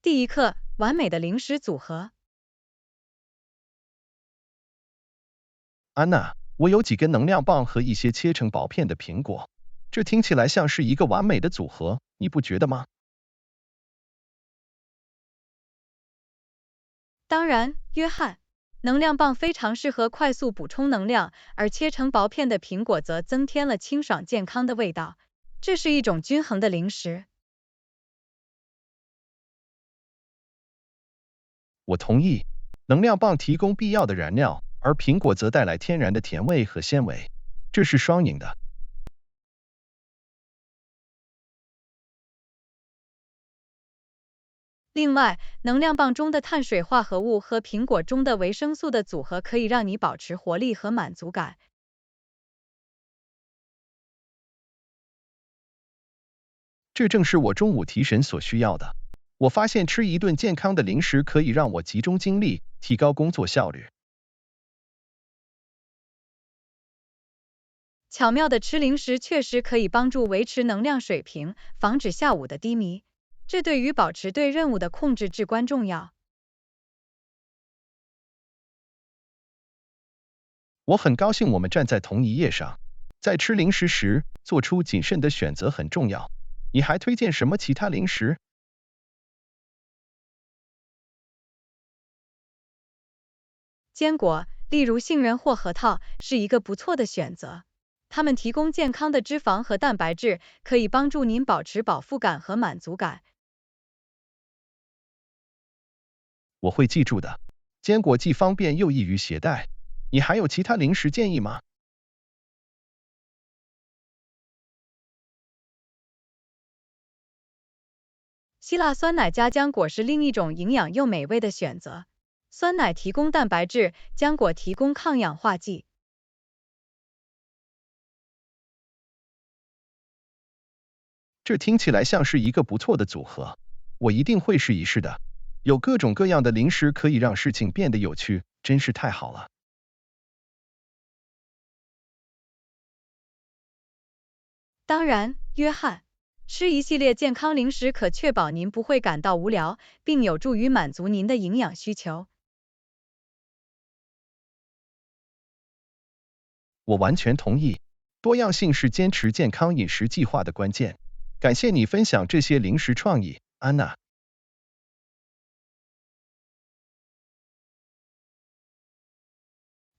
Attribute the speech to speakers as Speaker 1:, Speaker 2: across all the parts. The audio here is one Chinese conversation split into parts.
Speaker 1: 第一课，完美的零食组合。
Speaker 2: 安娜，我有几根能量棒和一些切成薄片的苹果，这听起来像是一个完美的组合，你不觉得吗？
Speaker 1: 当然，约翰，能量棒非常适合快速补充能量，而切成薄片的苹果则增添了清爽健康的味道。这是一种均衡的零食。
Speaker 2: 我同意，能量棒提供必要的燃料，而苹果则带来天然的甜味和纤维，这是双赢的。
Speaker 1: 另外，能量棒中的碳水化合物和苹果中的维生素的组合可以让你保持活力和满足感。
Speaker 2: 这正是我中午提神所需要的。我发现吃一顿健康的零食可以让我集中精力，提高工作效率。
Speaker 1: 巧妙的吃零食确实可以帮助维持能量水平，防止下午的低迷。这对于保持对任务的控制至关重要。
Speaker 2: 我很高兴我们站在同一页上，在吃零食时做出谨慎的选择很重要。你还推荐什么其他零食？
Speaker 1: 坚果，例如杏仁或核桃，是一个不错的选择。它们提供健康的脂肪和蛋白质，可以帮助您保持饱腹感和满足感。
Speaker 2: 我会记住的。坚果既方便又易于携带。你还有其他零食建议吗？
Speaker 1: 希腊酸奶加浆果是另一种营养又美味的选择。酸奶提供蛋白质，浆果提供抗氧化剂。
Speaker 2: 这听起来像是一个不错的组合，我一定会试一试的。有各种各样的零食可以让事情变得有趣，真是太好了。
Speaker 1: 当然，约翰，吃一系列健康零食可确保您不会感到无聊，并有助于满足您的营养需求。
Speaker 2: 我完全同意，多样性是坚持健康饮食计划的关键。感谢你分享这些零食创意，安娜。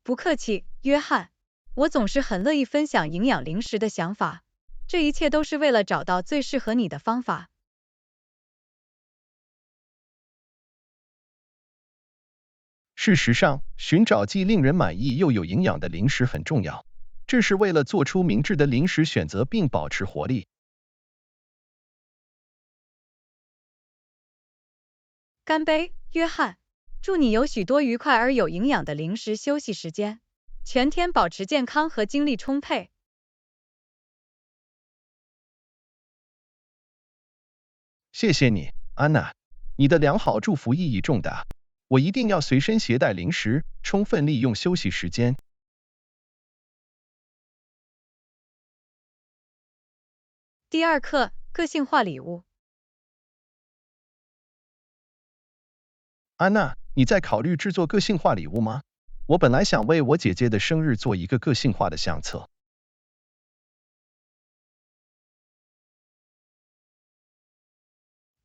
Speaker 1: 不客气，约翰。我总是很乐意分享营养零食的想法，这一切都是为了找到最适合你的方法。
Speaker 2: 事实上，寻找既令人满意又有营养的零食很重要，这是为了做出明智的零食选择并保持活力。
Speaker 1: 干杯，约翰！祝你有许多愉快而有营养的零食休息时间，全天保持健康和精力充沛。
Speaker 2: 谢谢你，安娜，你的良好祝福意义重大。我一定要随身携带零食，充分利用休息时间。
Speaker 1: 第二课，个性化礼物。
Speaker 2: 安娜，你在考虑制作个性化礼物吗？我本来想为我姐姐的生日做一个个性化的相册。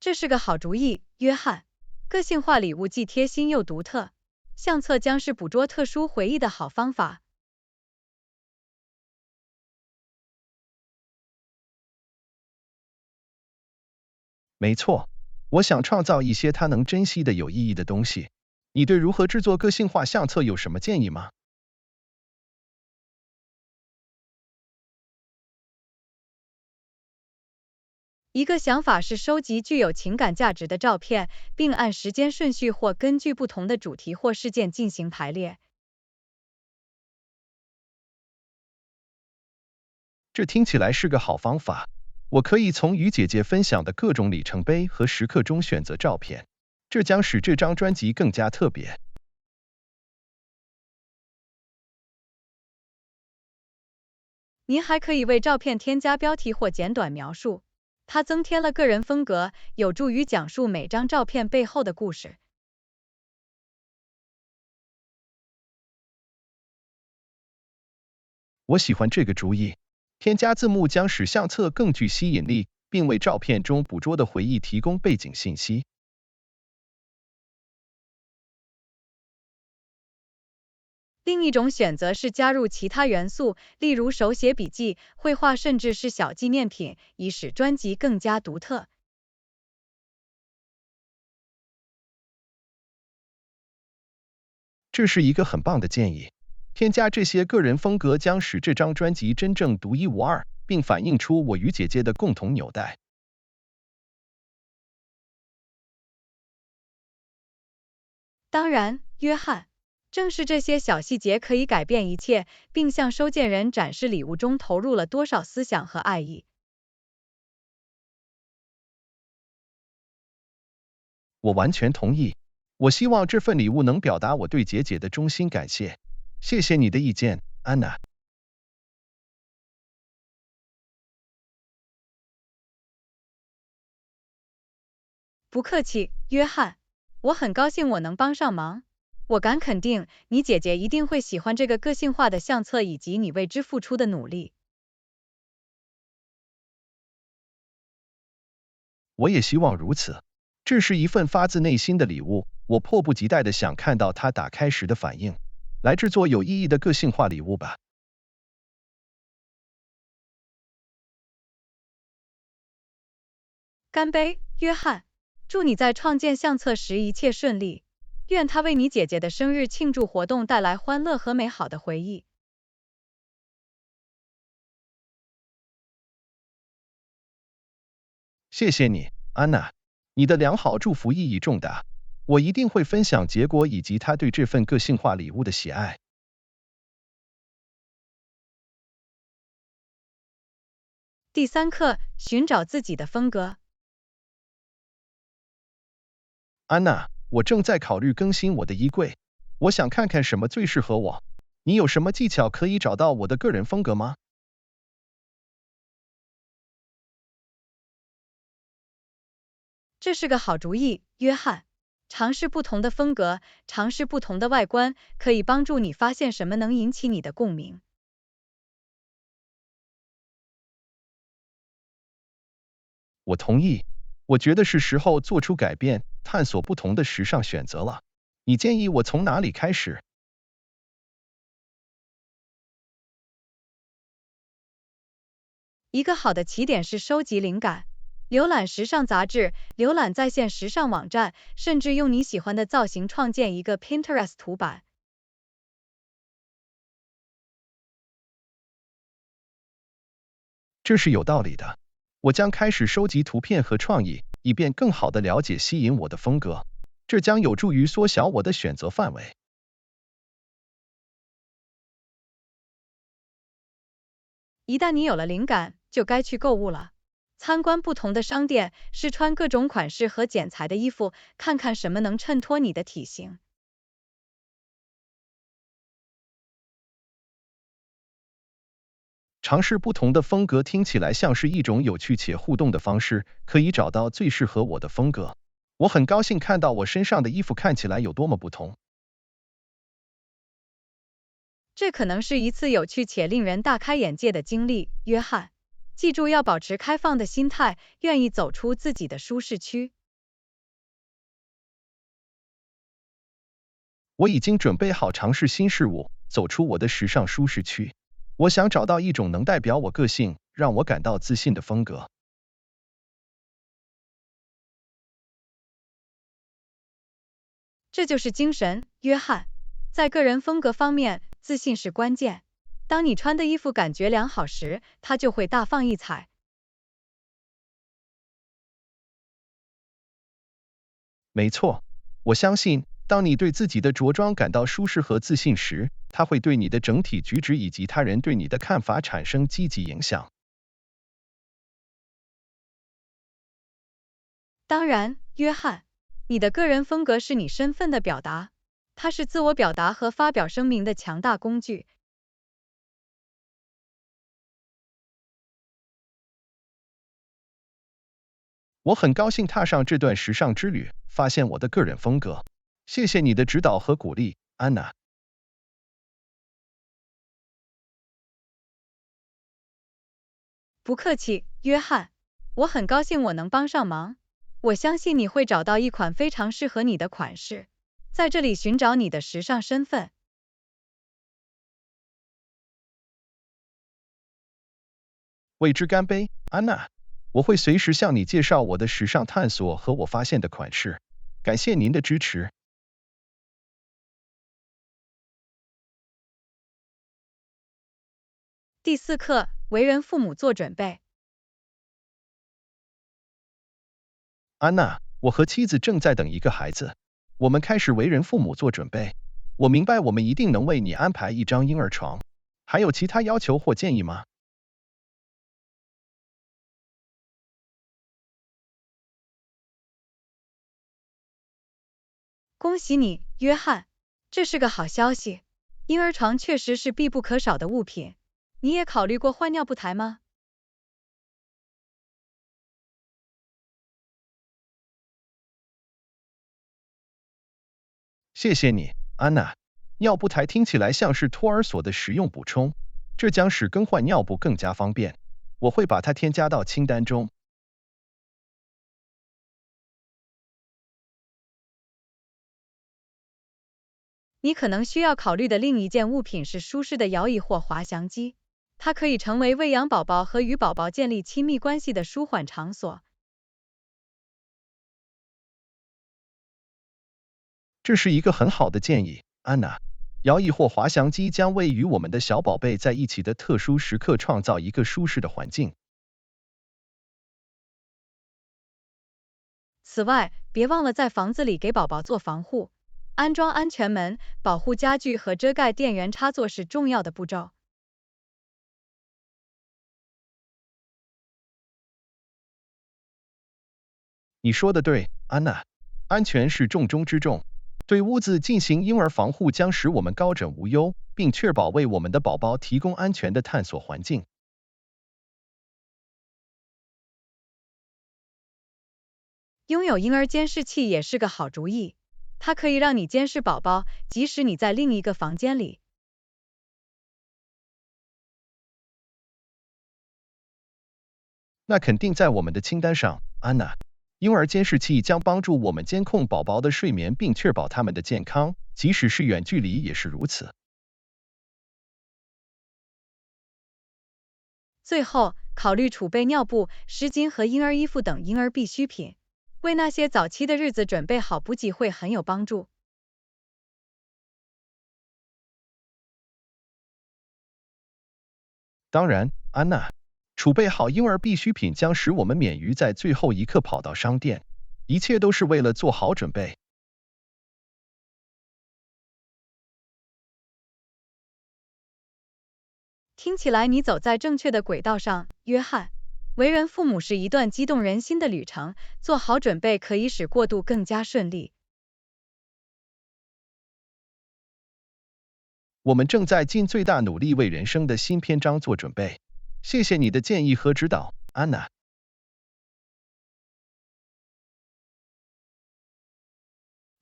Speaker 1: 这是个好主意，约翰。个性化礼物既贴心又独特，相册将是捕捉特殊回忆的好方法。
Speaker 2: 没错，我想创造一些她能珍惜的有意义的东西。你对如何制作个性化相册有什么建议吗？
Speaker 1: 一个想法是收集具有情感价值的照片，并按时间顺序或根据不同的主题或事件进行排列。
Speaker 2: 这听起来是个好方法。我可以从与姐姐分享的各种里程碑和时刻中选择照片，这将使这张专辑更加特别。
Speaker 1: 您还可以为照片添加标题或简短描述，它增添了个人风格，有助于讲述每张照片背后的故事。
Speaker 2: 我喜欢这个主意。添加字幕将使相册更具吸引力，并为照片中捕捉的回忆提供背景信息。
Speaker 1: 另一种选择是加入其他元素，例如手写笔记、绘画，甚至是小纪念品，以使专辑更加独特。
Speaker 2: 这是一个很棒的建议。添加这些个人风格将使这张专辑真正独一无二，并反映出我与姐姐的共同纽带。
Speaker 1: 当然，约翰，正是这些小细节可以改变一切，并向收件人展示礼物中投入了多少思想和爱意。
Speaker 2: 我完全同意。我希望这份礼物能表达我对姐姐的衷心感谢。谢谢你的意见，安娜。
Speaker 1: 不客气，约翰，我很高兴我能帮上忙。我敢肯定，你姐姐一定会喜欢这个个性化的相册以及你为之付出的努力。
Speaker 2: 我也希望如此。这是一份发自内心的礼物，我迫不及待地想看到它打开时的反应。来制作有意义的个性化礼物吧。
Speaker 1: 干杯，约翰！祝你在创建相册时一切顺利，愿它为你姐姐的生日庆祝活动带来欢乐和美好的回忆。
Speaker 2: 谢谢你，安娜。你的良好祝福意义重大。我一定会分享结果以及他对这份个性化礼物的喜爱。
Speaker 1: 第3课，寻找自己的风格。
Speaker 2: 安娜，我正在考虑更新我的衣柜，我想看看什么最适合我。你有什么技巧可以找到我的个人风格吗？
Speaker 1: 这是个好主意，约翰。尝试不同的风格，尝试不同的外观，可以帮助你发现什么能引起你的共鸣。
Speaker 2: 我同意。我觉得是时候做出改变，探索不同的时尚选择了。你建议我从哪里开始？
Speaker 1: 一个好的起点是收集灵感，浏览时尚杂志，浏览在线时尚网站，甚至用你喜欢的造型创建一个 Pinterest 图板。
Speaker 2: 这是有道理的。我将开始收集图片和创意，以便更好地了解吸引我的风格。这将有助于缩小我的选择范围。
Speaker 1: 一旦你有了灵感，就该去购物了。参观不同的商店，试穿各种款式和剪裁的衣服，看看什么能衬托你的体型。
Speaker 2: 尝试不同的风格听起来像是一种有趣且互动的方式，可以找到最适合我的风格。我很高兴看到我身上的衣服看起来有多么不同。
Speaker 1: 这可能是一次有趣且令人大开眼界的经历，约翰。记住要保持开放的心态，愿意走出自己的舒适区。
Speaker 2: 我已经准备好尝试新事物，走出我的时尚舒适区。我想找到一种能代表我个性，让我感到自信的风格。
Speaker 1: 这就是精神，约翰。在个人风格方面，自信是关键。当你穿的衣服感觉良好时，它就会大放异彩。
Speaker 2: 没错，我相信，当你对自己的着装感到舒适和自信时，它会对你的整体举止以及他人对你的看法产生积极影响。
Speaker 1: 当然，约翰，你的个人风格是你身份的表达，它是自我表达和发表声明的强大工具。
Speaker 2: 我很高兴踏上这段时尚之旅，发现我的个人风格。谢谢你的指导和鼓励，安娜。
Speaker 1: 不客气，约翰。我很高兴我能帮上忙。我相信你会找到一款非常适合你的款式，在这里寻找你的时尚身份。
Speaker 2: 为之干杯，安娜。我会随时向你介绍我的时尚探索和我发现的款式。感谢您的支持。
Speaker 1: 第4课，为人父母做准备。
Speaker 2: 安娜，我和妻子正在等一个孩子，我们开始为人父母做准备。我明白我们一定能为你安排一张婴儿床。还有其他要求或建议吗？
Speaker 1: 恭喜你，约翰，这是个好消息。婴儿床确实是必不可少的物品。你也考虑过换尿布台吗？
Speaker 2: 谢谢你，安娜。尿布台听起来像是托儿所的实用补充，这将使更换尿布更加方便。我会把它添加到清单中。
Speaker 1: 你可能需要考虑的另一件物品是舒适的摇椅或滑翔机，它可以成为喂养宝宝和与宝宝建立亲密关系的舒缓场所。
Speaker 2: 这是一个很好的建议，安娜。摇椅或滑翔机将为与我们的小宝贝在一起的特殊时刻创造一个舒适的环境。
Speaker 1: 此外，别忘了在房子里给宝宝做防护。安装安全门、保护家具和遮盖电源插座是重要的步骤。
Speaker 2: 你说的对，安娜。安全是重中之重。对屋子进行婴儿防护将使我们高枕无忧，并确保为我们的宝宝提供安全的探索环境。
Speaker 1: 拥有婴儿监视器也是个好主意，它可以让你监视宝宝，即使你在另一个房间里。
Speaker 2: 那肯定在我们的清单上，安娜。婴儿监视器将帮助我们监控宝宝的睡眠，并确保他们的健康，即使是远距离也是如此。
Speaker 1: 最后，考虑储备尿布、湿巾和婴儿衣服等婴儿必需品，为那些早期的日子准备好补给会很有帮助。
Speaker 2: 当然，安娜。储备好婴儿必需品将使我们免于在最后一刻跑到商店。一切都是为了做好准备。
Speaker 1: 听起来你走在正确的轨道上，约翰。为人父母是一段激动人心的旅程，做好准备可以使过渡更加顺利。
Speaker 2: 我们正在尽最大努力为人生的新篇章做准备。谢谢你的建议和指导，安娜。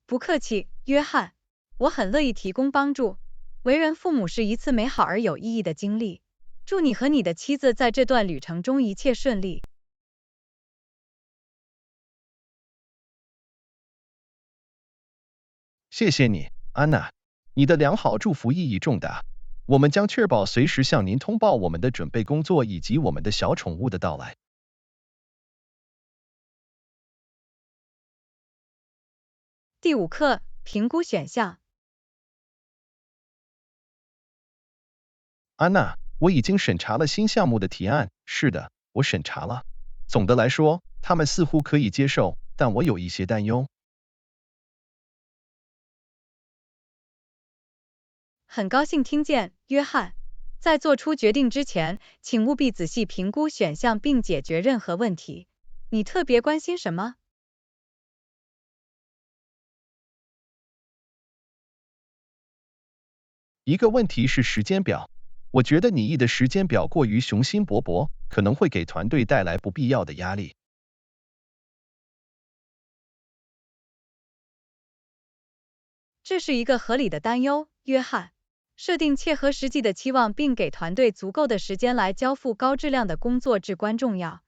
Speaker 1: 不客气，约翰。我很乐意提供帮助。为人父母是一次美好而有意义的经历。祝你和你的妻子在这段旅程中一切顺利。
Speaker 2: 谢谢你，安娜。你的良好祝福意义重大。我们将确保随时向您通报我们的准备工作以及我们的小宠物的到来。
Speaker 1: 第5课，评估选项。
Speaker 2: 安娜，我已经审查了新项目的提案。是的，我审查了。总的来说，他们似乎可以接受，但我有一些担忧。
Speaker 1: 很高兴听见，约翰。在做出决定之前，请务必仔细评估选项并解决任何问题。你特别关心什么？
Speaker 2: 一个问题是时间表。我觉得拟议的时间表过于雄心勃勃，可能会给团队带来不必要的压力。
Speaker 1: 这是一个合理的担忧，约翰。设定切合实际的期望，并给团队足够的时间来交付高质量的工作至关重要。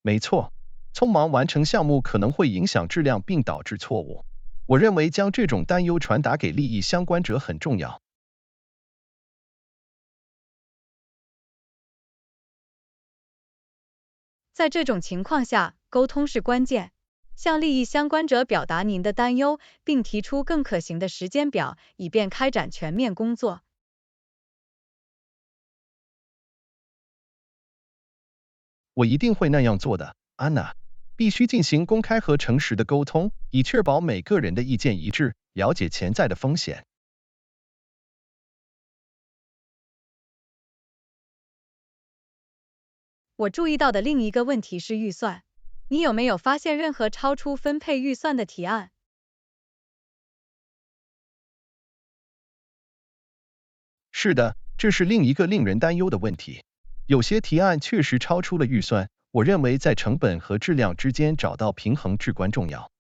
Speaker 2: 没错，匆忙完成项目可能会影响质量并导致错误。我认为将这种担忧传达给利益相关者很重要。
Speaker 1: 在这种情况下，沟通是关键。向利益相关者表达您的担忧，并提出更可行的时间表，以便开展全面工作。
Speaker 2: 我一定会那样做的，安娜。必须进行公开和诚实的沟通，以确保每个人的意见一致，了解潜在的风险。
Speaker 1: 我注意到的另一个问题是预算。你有没有发现任何超出分配预算的提案？
Speaker 2: 是的，这是另一个令人担忧的问题。有些提案确实超出了预算，我认为在成本和质量之间找到平衡至关重要。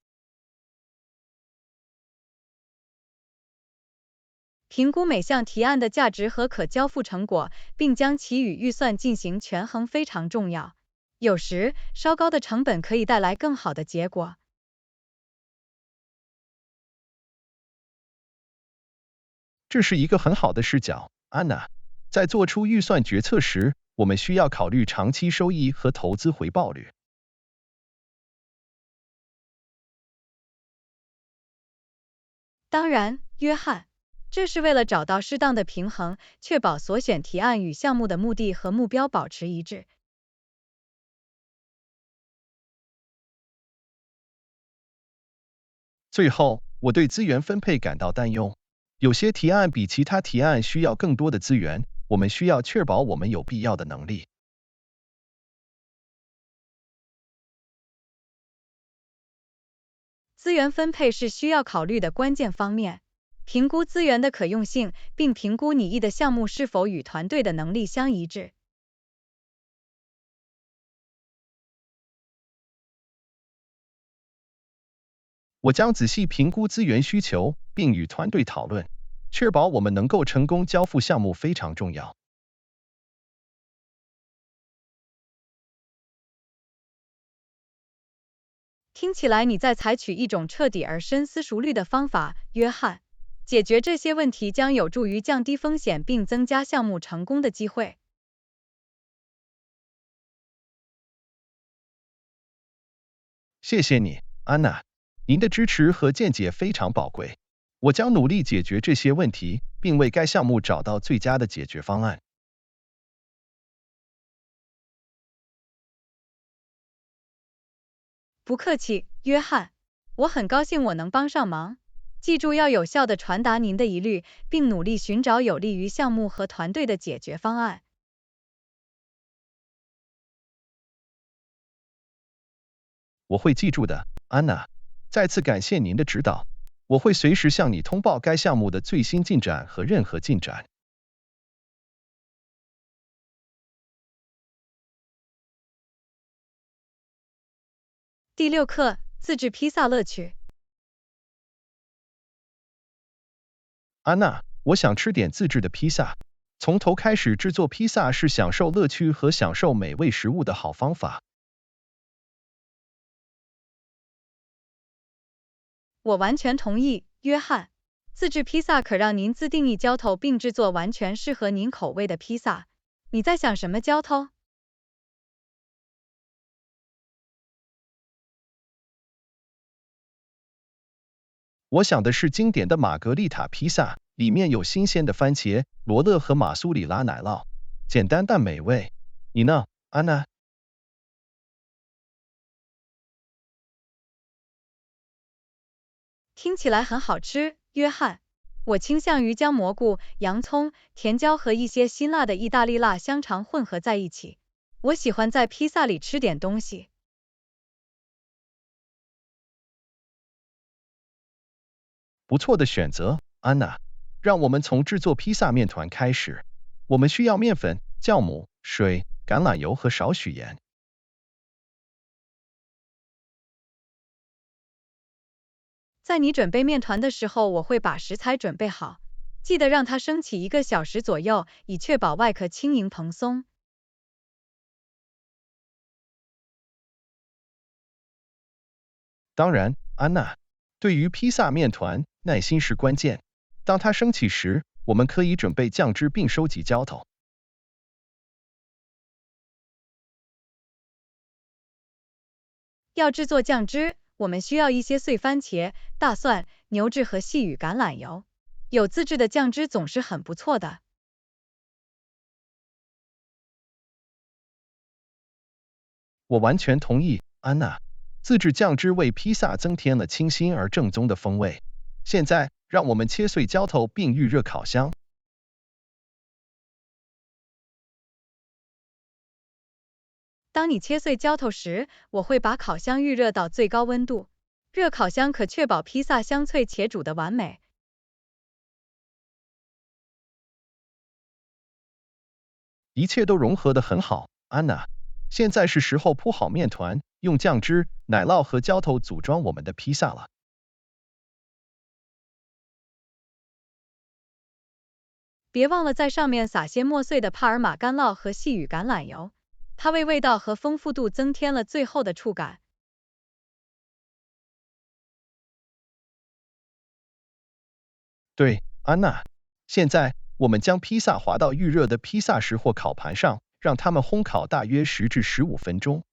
Speaker 1: 评估每项提案的价值和可交付成果，并将其与预算进行权衡非常重要。有时，稍高的成本可以带来更好的结果。
Speaker 2: 这是一个很好的视角，安娜。在做出预算决策时，我们需要考虑长期收益和投资回报率。
Speaker 1: 当然，约翰，这是为了找到适当的平衡，确保所选提案与项目的目的和目标保持一致。
Speaker 2: 最后，我对资源分配感到担忧。有些提案比其他提案需要更多的资源，我们需要确保我们有必要的能力。
Speaker 1: 资源分配是需要考虑的关键方面。评估资源的可用性，并评估拟议的项目是否与团队的能力相一致。
Speaker 2: 我将仔细评估资源需求，并与团队讨论，确保我们能够成功交付项目非常重要。
Speaker 1: 听起来你在采取一种彻底而深思熟虑的方法，约翰。解决这些问题将有助于降低风险并增加项目成功的机会。
Speaker 2: 谢谢你，安娜。您的支持和见解非常宝贵。我将努力解决这些问题，并为该项目找到最佳的解决方案。
Speaker 1: 不客气，约翰。我很高兴我能帮上忙。记住要有效地传达您的疑虑，并努力寻找有利于项目和团队的解决方案。
Speaker 2: 我会记住的，安娜。再次感谢您的指导，我会随时向你通报该项目的最新进展和任何进展。
Speaker 1: 第6课：自制披萨乐趣。
Speaker 2: 安娜，我想吃点自制的披萨。从头开始制作披萨是享受乐趣和享受美味食物的好方法。
Speaker 1: 我完全同意，约翰。自制披萨可让您自定义浇头，并制作完全适合您口味的披萨。你在想什么浇头？
Speaker 2: 我想的是经典的玛格丽塔披萨，里面有新鲜的番茄、罗勒和马苏里拉奶酪，简单但美味。你呢，安娜？
Speaker 1: 听起来很好吃，约翰。我倾向于将蘑菇、洋葱、甜椒和一些辛辣的意大利辣香肠混合在一起。我喜欢在披萨里吃点东西。
Speaker 2: 不错的选择，安娜。让我们从制作披萨面团开始。我们需要面粉、酵母、水、橄榄油和少许盐。
Speaker 1: 在你准备面团的时候，我会把食材准备好，记得让它升起1个小时左右，以确保外壳轻盈蓬松。
Speaker 2: 当然，安娜，对于披萨面团，耐心是关键。当它升起时，我们可以准备酱汁并收集浇头。
Speaker 1: 要制作酱汁，我们需要一些碎番茄、大蒜、牛至和细羽橄榄油。有自制的酱汁总是很不错的。
Speaker 2: 我完全同意，安娜。自制酱汁为披萨增添了清新而正宗的风味。现在，让我们切碎浇头并预热烤箱。
Speaker 1: 当你切碎浇头时，我会把烤箱预热到最高温度。热烤箱可确保披萨香脆且煮得完美。
Speaker 2: 一切都融合得很好，安娜。现在是时候铺好面团，用酱汁、奶酪和浇头组装我们的披萨了。
Speaker 1: 别忘了在上面撒些磨碎的帕尔马干酪和细羽橄榄油，它为味道和丰富度增添了最后的触感。
Speaker 2: 对，安娜。现在，我们将披萨滑到预热的披萨石或烤盘上，让它们烘烤大约10至15分钟。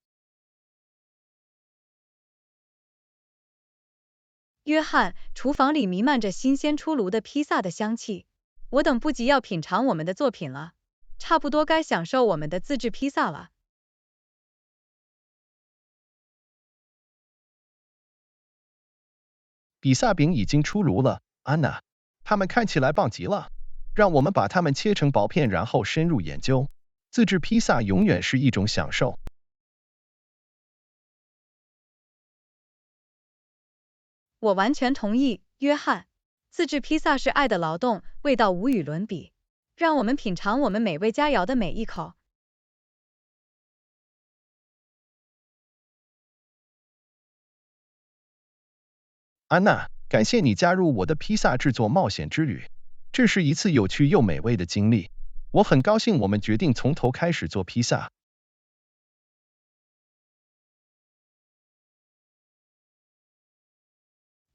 Speaker 1: 约翰，厨房里弥漫着新鲜出炉的披萨的香气，我等不及要品尝我们的作品了。差不多该享受我们的自制披萨了。
Speaker 2: 比萨饼已经出炉了，安娜。它们看起来棒极了。让我们把它们切成薄片，然后深入研究。自制披萨永远是一种享受。
Speaker 1: 我完全同意，约翰。自制披萨是爱的劳动，味道无与伦比。让我们品尝我们美味佳肴的每一口。
Speaker 2: 安娜，感谢你加入我的披萨制作冒险之旅。这是一次有趣又美味的经历。我很高兴我们决定从头开始做披萨。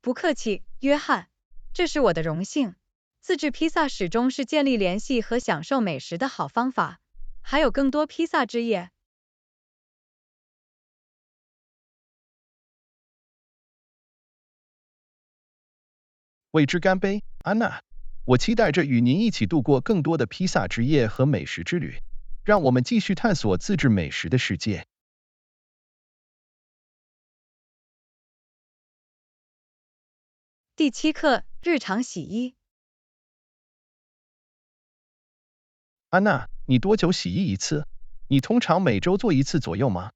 Speaker 1: 不客气，约翰。这是我的荣幸。自制披萨始终是建立联系和享受美食的好方法。还有更多披萨之夜。
Speaker 2: 为之干杯，安娜！我期待着与您一起度过更多的披萨之夜和美食之旅。让我们继续探索自制美食的世界。
Speaker 1: 第7课：日常洗衣。
Speaker 2: 安娜，你多久洗衣一次？你通常每周做1次左右吗？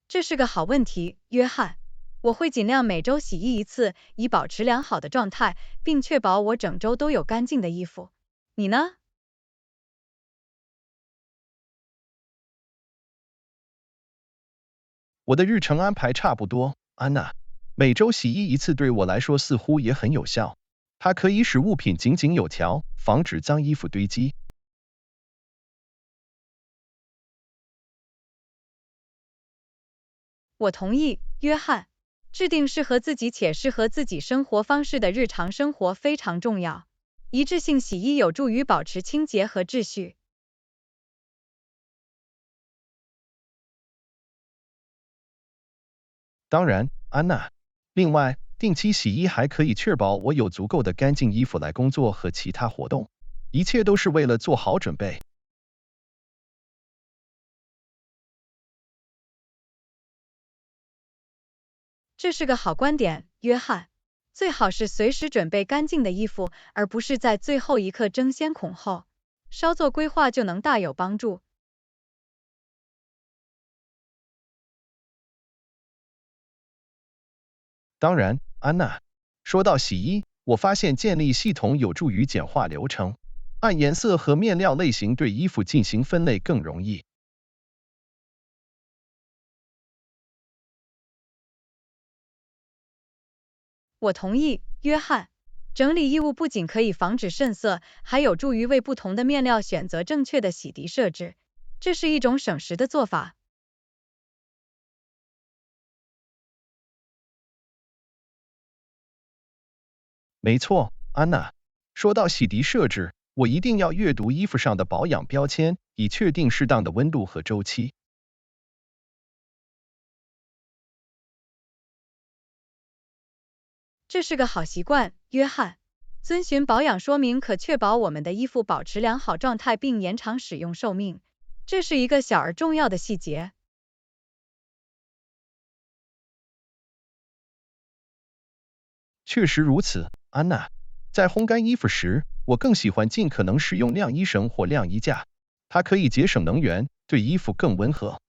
Speaker 1: 这是个好问题，约翰。我会尽量每周洗衣1次，以保持良好的状态，并确保我整周都有干净的衣服。你呢？
Speaker 2: 我的日程安排差不多，安娜。每周洗衣1次对我来说似乎也很有效。它可以使物品井井有条，防止脏衣服堆积。
Speaker 1: 我同意，约翰。制定适合自己且适合自己生活方式的日常生活非常重要。一致性洗衣有助于保持清洁和秩序。
Speaker 2: 当然，安娜。另外，定期洗衣还可以确保我有足够的干净衣服来工作和其他活动。一切都是为了做好准备。
Speaker 1: 这是个好观点，约翰。最好是随时准备干净的衣服，而不是在最后一刻争先恐后。稍作规划就能大有帮助。
Speaker 2: 当然，安娜。说到洗衣，我发现建立系统有助于简化流程，按颜色和面料类型对衣服进行分类更容易。
Speaker 1: 我同意，约翰。整理衣物不仅可以防止渗色，还有助于为不同的面料选择正确的洗涤设置，这是一种省时的做法。
Speaker 2: 没错，安娜。说到洗涤设置，我一定要阅读衣服上的保养标签，以确定适当的温度和周期。
Speaker 1: 这是个好习惯，约翰。遵循保养说明可确保我们的衣服保持良好状态并延长使用寿命，这是一个小而重要的细节。
Speaker 2: 确实如此，安娜。在烘干衣服时，我更喜欢尽可能使用晾衣绳或晾衣架，它可以节省能源，对衣服更温和。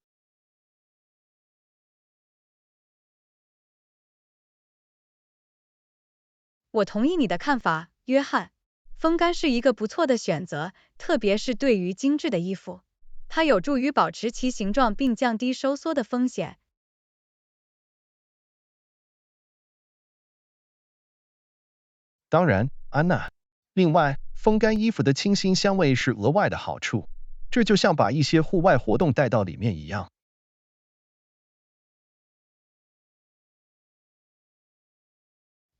Speaker 1: 我同意你的看法，约翰。风干是一个不错的选择，特别是对于精致的衣服，它有助于保持其形状并降低收缩的风险。
Speaker 2: 当然，安娜。另外，风干衣服的清新香味是额外的好处，这就像把一些户外活动带到里面一样。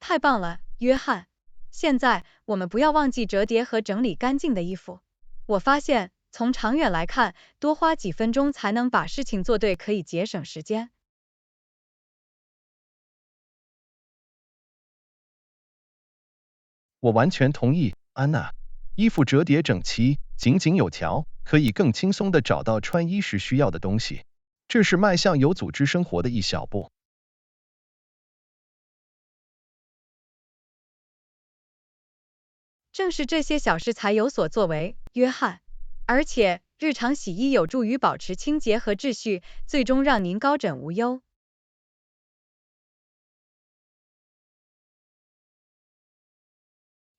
Speaker 1: 太棒了，约翰。现在，我们不要忘记折叠和整理干净的衣服。我发现，从长远来看，多花几分钟才能把事情做对，可以节省时间。
Speaker 2: 我完全同意，安娜。衣服折叠整齐，井井有条，可以更轻松地找到穿衣时需要的东西。这是迈向有组织生活的一小步。
Speaker 1: 正是这些小事才有所作为，约翰。而且，日常洗衣有助于保持清洁和秩序，最终让您高枕无忧。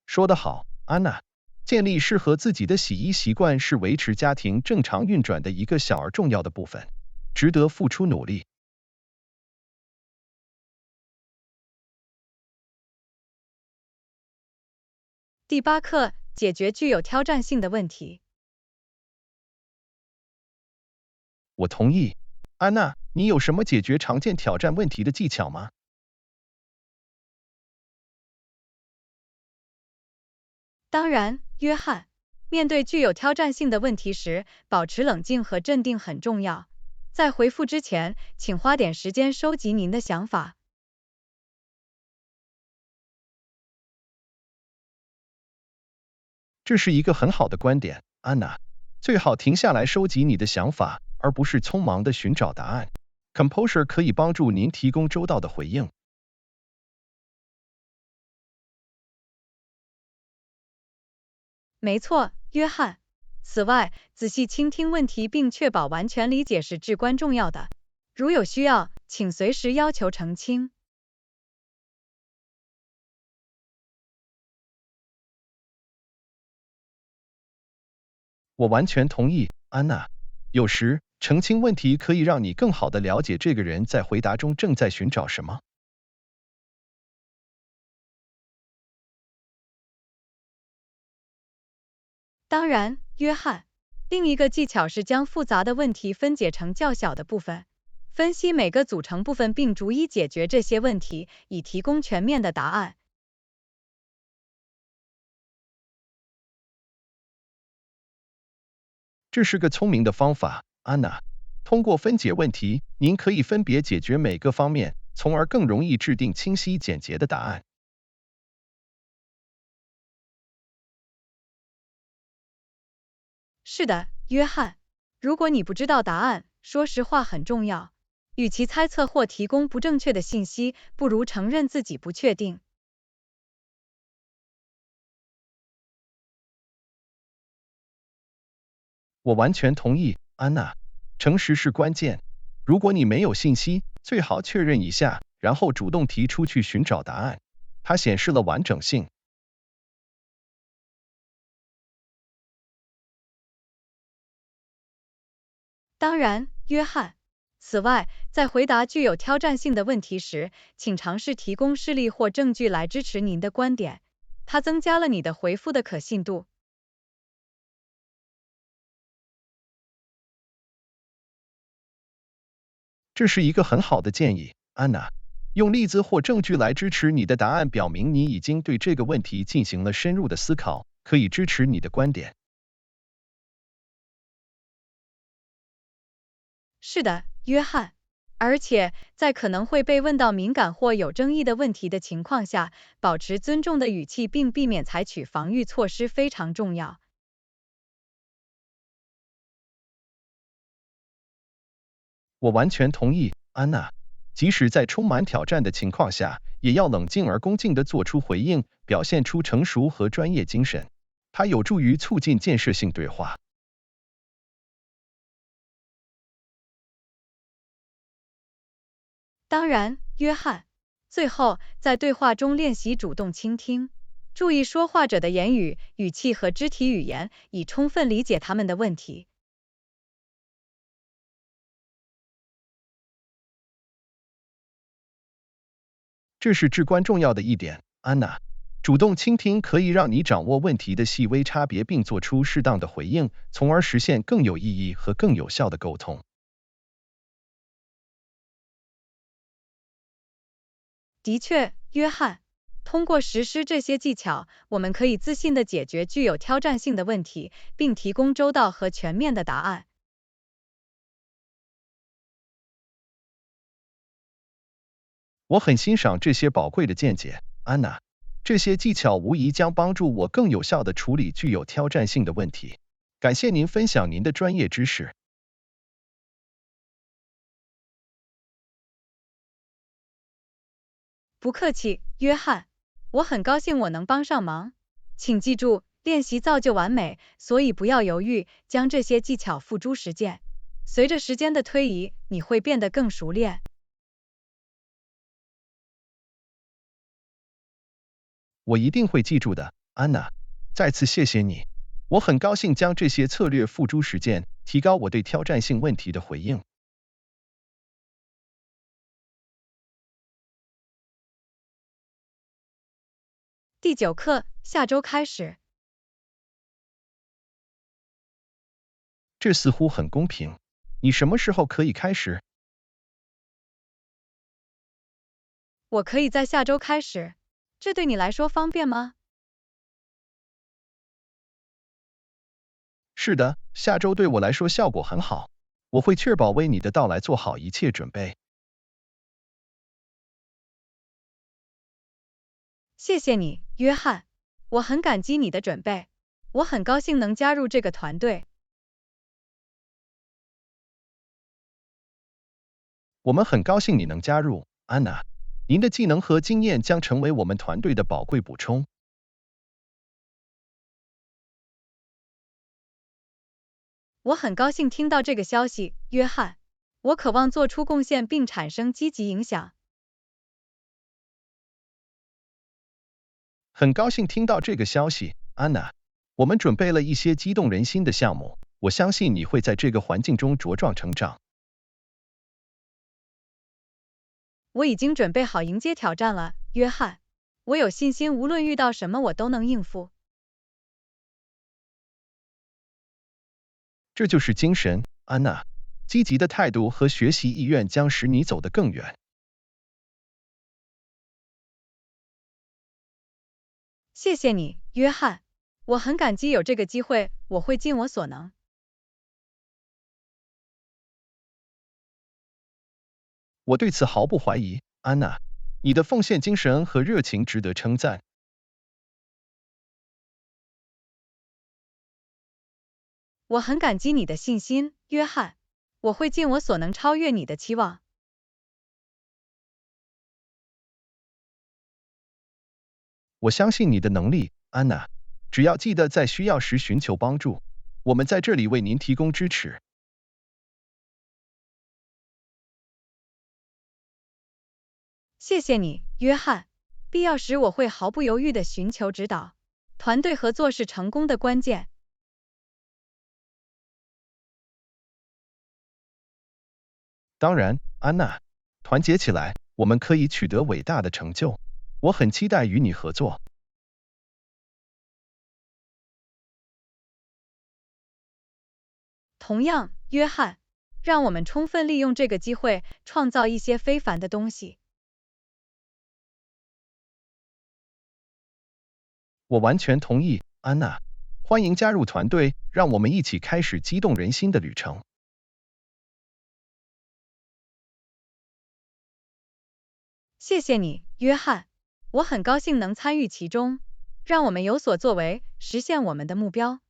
Speaker 2: 说得好，安娜。建立适合自己的洗衣习惯是维持家庭正常运转的一个小而重要的部分，值得付出努力。
Speaker 1: 第8课，解决具有挑战性的问题。
Speaker 2: 我同意。安娜，你有什么解决常见挑战问题的技巧吗？
Speaker 1: 当然，约翰。面对具有挑战性的问题时，保持冷静和镇定很重要。在回复之前，请花点时间收集您的想法。
Speaker 2: 这是一个很好的观点，安娜。最好停下来收集你的想法，而不是匆忙地寻找答案。Composure 可以帮助您提供周到的回应。
Speaker 1: 没错，约翰。此外，仔细倾听问题并确保完全理解是至关重要的。如有需要，请随时要求澄清。
Speaker 2: 我完全同意，安娜。有时，澄清问题可以让你更好地了解这个人在回答中正在寻找什么。
Speaker 1: 当然，约翰。另一个技巧是将复杂的问题分解成较小的部分，分析每个组成部分并逐一解决这些问题，以提供全面的答案。
Speaker 2: 这是个聪明的方法，安娜。通过分解问题，您可以分别解决每个方面，从而更容易制定清晰简洁的答案。
Speaker 1: 是的，约翰。如果你不知道答案，说实话很重要。与其猜测或提供不正确的信息，不如承认自己不确定。
Speaker 2: 我完全同意，安娜。诚实是关键。如果你没有信息，最好确认一下，然后主动提出去寻找答案。它显示了完整性。
Speaker 1: 当然，约翰。此外，在回答具有挑战性的问题时，请尝试提供事例或证据来支持您的观点，它增加了你的回复的可信度。
Speaker 2: 这是一个很好的建议，安娜。用例子或证据来支持你的答案，表明你已经对这个问题进行了深入的思考，可以支持你的观点。
Speaker 1: 是的，约翰。而且，在可能会被问到敏感或有争议的问题的情况下，保持尊重的语气并避免采取防御措施非常重要。
Speaker 2: 我完全同意，安娜。即使在充满挑战的情况下，也要冷静而恭敬地做出回应，表现出成熟和专业精神。它有助于促进建设性对话。
Speaker 1: 当然，约翰。最后，在对话中练习主动倾听，注意说话者的言语、语气和肢体语言，以充分理解他们的问题。
Speaker 2: 这是至关重要的一点，安娜。主动倾听可以让你掌握问题的细微差别，并做出适当的回应，从而实现更有意义和更有效的沟通。
Speaker 1: 的确，约翰。通过实施这些技巧，我们可以自信地解决具有挑战性的问题，并提供周到和全面的答案。
Speaker 2: 我很欣赏这些宝贵的见解，安娜。这些技巧无疑将帮助我更有效地处理具有挑战性的问题。感谢您分享您的专业知识。
Speaker 1: 不客气，约翰。我很高兴我能帮上忙。请记住，练习造就完美，所以不要犹豫，将这些技巧付诸实践。随着时间的推移，你会变得更熟练。
Speaker 2: 我一定会记住的，安娜。再次谢谢你。我很高兴将这些策略付诸实践，提高我对挑战性问题的回应。
Speaker 1: 第9课，下周开始。
Speaker 2: 这似乎很公平。你什么时候可以开始？
Speaker 1: 我可以在下周开始。这对你来说方便吗？
Speaker 2: 是的，下周对我来说效果很好。我会确保为你的到来做好一切准备。
Speaker 1: 谢谢你，约翰。我很感激你的准备。我很高兴能加入这个团队。
Speaker 2: 我们很高兴你能加入，安娜。您的技能和经验将成为我们团队的宝贵补充。
Speaker 1: 我很高兴听到这个消息，约翰。我渴望做出贡献并产生积极影响。
Speaker 2: 很高兴听到这个消息，安娜。我们准备了一些激动人心的项目，我相信你会在这个环境中茁壮成长。
Speaker 1: 我已经准备好迎接挑战了，约翰。我有信心，无论遇到什么，我都能应付。
Speaker 2: 这就是精神，安娜。积极的态度和学习意愿将使你走得更远。
Speaker 1: 谢谢你，约翰。我很感激有这个机会，我会尽我所能。
Speaker 2: 我对此毫不怀疑，安娜。你的奉献精神和热情值得称赞。
Speaker 1: 我很感激你的信心，约翰。我会尽我所能超越你的期望。
Speaker 2: 我相信你的能力，安娜。只要记得在需要时寻求帮助，我们在这里为您提供支持。
Speaker 1: 谢谢你，约翰。必要时我会毫不犹豫地寻求指导。团队合作是成功的关键。
Speaker 2: 当然，安娜，团结起来，我们可以取得伟大的成就。我很期待与你合作。
Speaker 1: 同样，约翰，让我们充分利用这个机会，创造一些非凡的东西。
Speaker 2: 我完全同意，安娜。欢迎加入团队，让我们一起开始激动人心的旅程。
Speaker 1: 谢谢你，约翰，我很高兴能参与其中。让我们有所作为，实现我们的目标。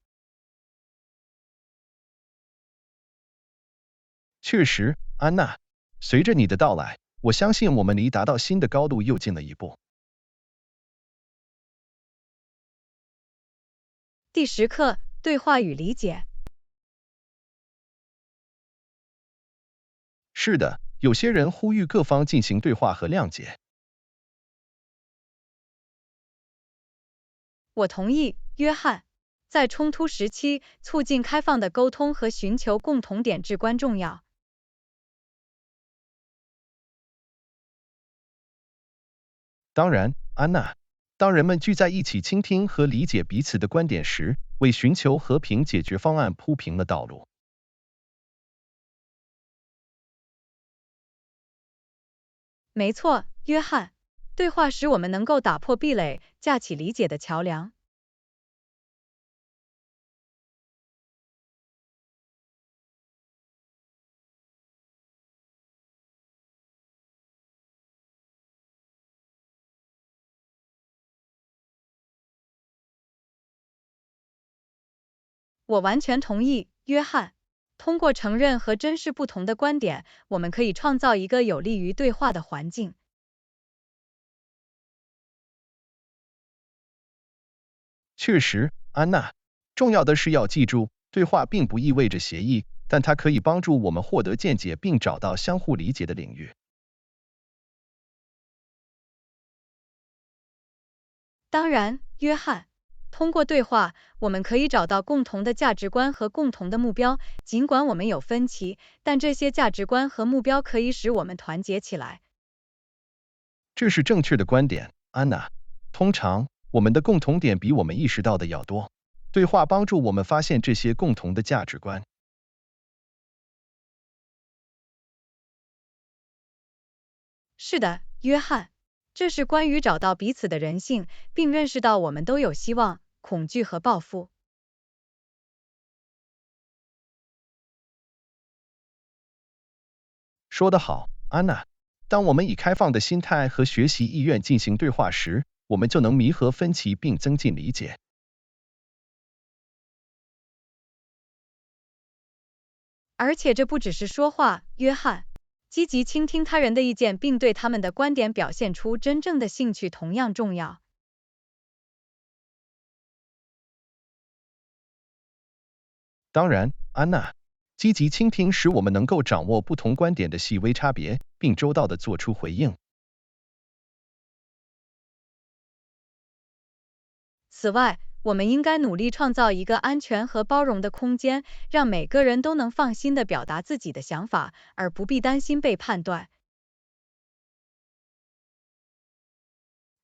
Speaker 2: 确实，安娜，随着你的到来，我相信我们离达到新的高度又近了一步。
Speaker 1: 第10课，对话与理解。
Speaker 2: 是的，有些人呼吁各方进行对话和谅解。
Speaker 1: 我同意，约翰。在冲突时期，促进开放的沟通和寻求共同点至关重要。
Speaker 2: 当然，安娜，当人们聚在一起倾听和理解彼此的观点时，为寻求和平解决方案铺平了道路。
Speaker 1: 没错，约翰。对话使我们能够打破壁垒，架起理解的桥梁。我完全同意，约翰。通过承认和珍视不同的观点，我们可以创造一个有利于对话的环境。
Speaker 2: 确实，安娜，重要的是要记住，对话并不意味着协议，但它可以帮助我们获得见解并找到相互理解的领域。
Speaker 1: 当然，约翰，通过对话，我们可以找到共同的价值观和共同的目标。尽管我们有分歧，但这些价值观和目标可以使我们团结起来。
Speaker 2: 这是正确的观点，安娜。通常，我们的共同点比我们意识到的要多。对话帮助我们发现这些共同的价值观。
Speaker 1: 是的，约翰，这是关于找到彼此的人性，并认识到我们都有希望、恐惧和抱负。
Speaker 2: 说得好，安娜。当我们以开放的心态和学习意愿进行对话时，我们就能弥合分歧并增进理解。
Speaker 1: 而且这不只是说话，约翰。积极倾听他人的意见并对他们的观点表现出真正的兴趣同样重要。
Speaker 2: 当然，安娜，积极倾听使我们能够掌握不同观点的细微差别，并周到地做出回应。
Speaker 1: 此外，我们应该努力创造一个安全和包容的空间，让每个人都能放心地表达自己的想法，而不必担心被判断。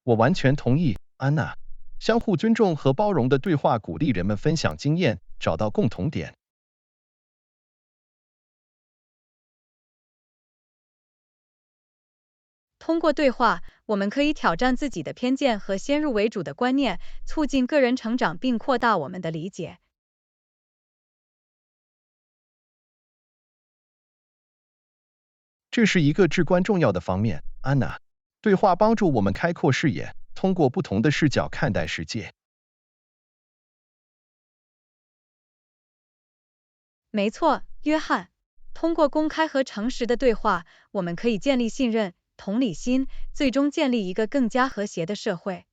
Speaker 2: 我完全同意，安娜。相互尊重和包容的对话鼓励人们分享经验，找到共同点。
Speaker 1: 通过对话，我们可以挑战自己的偏见和先入为主的观念，促进个人成长并扩大我们的理解。
Speaker 2: 这是一个至关重要的方面，安娜。对话帮助我们开阔视野，通过不同的视角看待世界。
Speaker 1: 没错，约翰。通过公开和诚实的对话，我们可以建立信任、同理心，最终建立一个更加和谐的社会。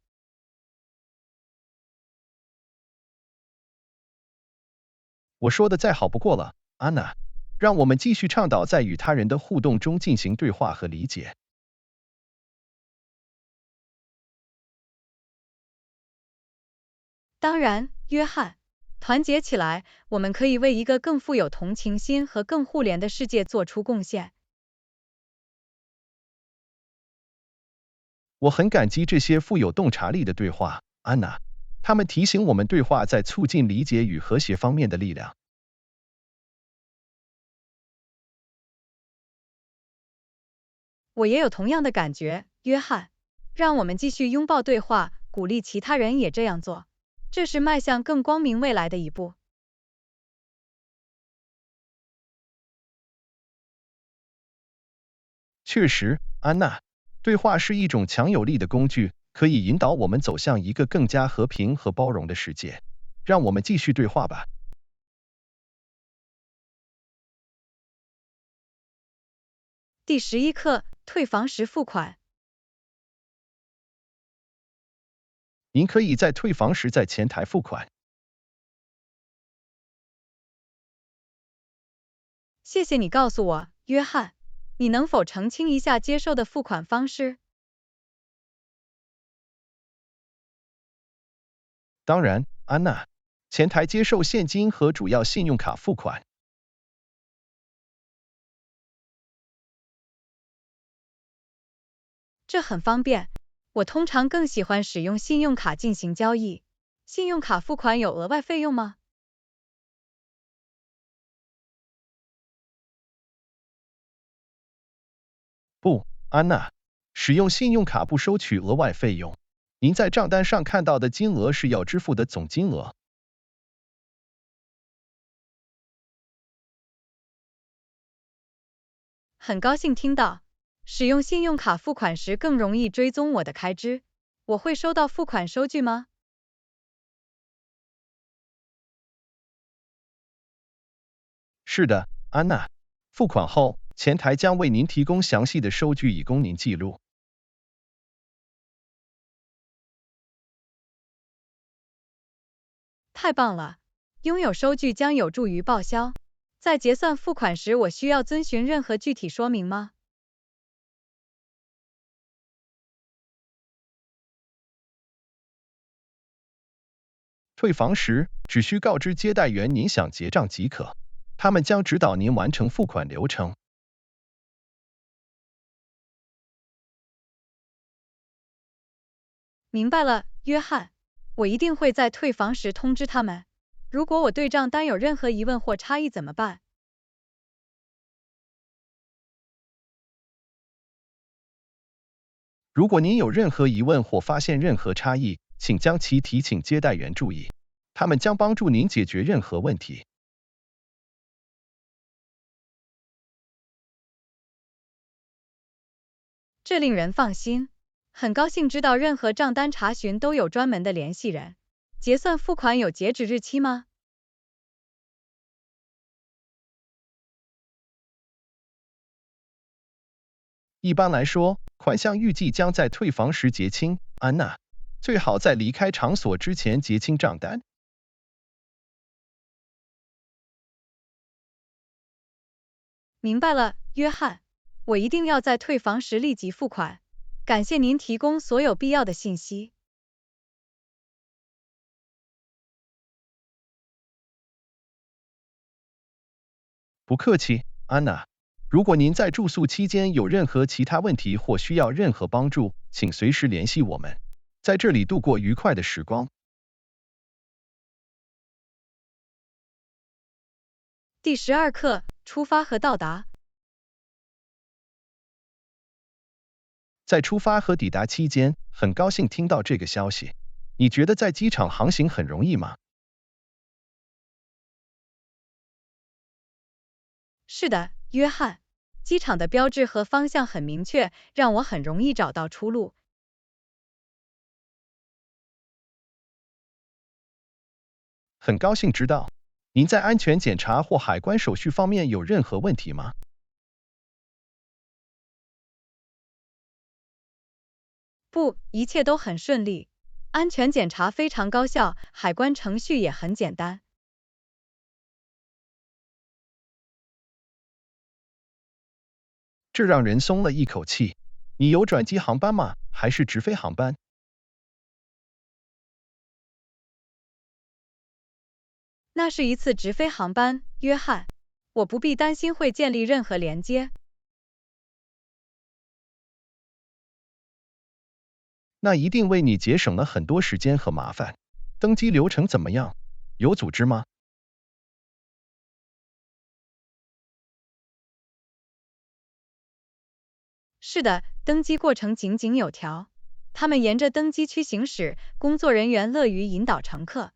Speaker 2: 我说的再好不过了，安娜。让我们继续倡导在与他人的互动中进行对话和理解。
Speaker 1: 当然，约翰，团结起来，我们可以为一个更富有同情心和更互联的世界做出贡献。
Speaker 2: 我很感激这些富有洞察力的对话，安娜。他们提醒我们对话在促进理解与和谐方面的力量。
Speaker 1: 我也有同样的感觉，约翰。让我们继续拥抱对话，鼓励其他人也这样做。这是迈向更光明未来的一步。
Speaker 2: 确实，安娜，对话是一种强有力的工具，可以引导我们走向一个更加和平和包容的世界。让我们继续对话吧。
Speaker 1: 第11课，退房时付款。
Speaker 2: 您可以在退房时在前台付款。
Speaker 1: 谢谢你告诉我，约翰。你能否澄清一下接受的付款方式？
Speaker 2: 当然，安娜，前台接受现金和主要信用卡付款。
Speaker 1: 这很方便。我通常更喜欢使用信用卡进行交易。信用卡付款有额外费用吗？
Speaker 2: 不，安娜，使用信用卡不收取额外费用。您在账单上看到的金额是要支付的总金额。
Speaker 1: 很高兴听到。使用信用卡付款时更容易追踪我的开支。我会收到付款收据吗？
Speaker 2: 是的，安娜，付款后，前台将为您提供详细的收据以供您记录。
Speaker 1: 太棒了！拥有收据将有助于报销。在结算付款时，我需要遵循任何具体说明吗？
Speaker 2: 退房时，只需告知接待员您想结账即可，他们将指导您完成付款流程。
Speaker 1: 明白了，约翰。我一定会在退房时通知他们。如果我对账单有任何疑问或差异怎么办？
Speaker 2: 如果您有任何疑问或发现任何差异，请将其提请接待员注意，他们将帮助您解决任何问题。
Speaker 1: 这令人放心。很高兴知道任何账单查询都有专门的联系人。结算付款有截止日期吗？
Speaker 2: 一般来说，款项预计将在退房时结清。安娜，最好在离开场所之前结清账单。
Speaker 1: 明白了，约翰。我一定要在退房时立即付款。感谢您提供所有必要的信息。
Speaker 2: 不客气，安娜。如果您在住宿期间有任何其他问题或需要任何帮助，请随时联系我们。在这里度过愉快的时光。
Speaker 1: 第12课，出发和到达。
Speaker 2: 在出发和抵达期间，很高兴听到这个消息。你觉得在机场航行很容易吗？
Speaker 1: 是的，约翰。机场的标志和方向很明确，让我很容易找到出路。
Speaker 2: 很高兴知道。您在安全检查或海关手续方面有任何问题吗？
Speaker 1: 不，一切都很顺利。安全检查非常高效，海关程序也很简单。
Speaker 2: 这让人松了一口气。你有转机航班吗？还是直飞航班？
Speaker 1: 那是一次直飞航班，约翰。我不必担心会建立任何连接。
Speaker 2: 那一定为你节省了很多时间和麻烦。登机流程怎么样？有组织吗？
Speaker 1: 是的，登机过程井井有条。他们沿着登机区行驶，工作人员乐于引导乘客。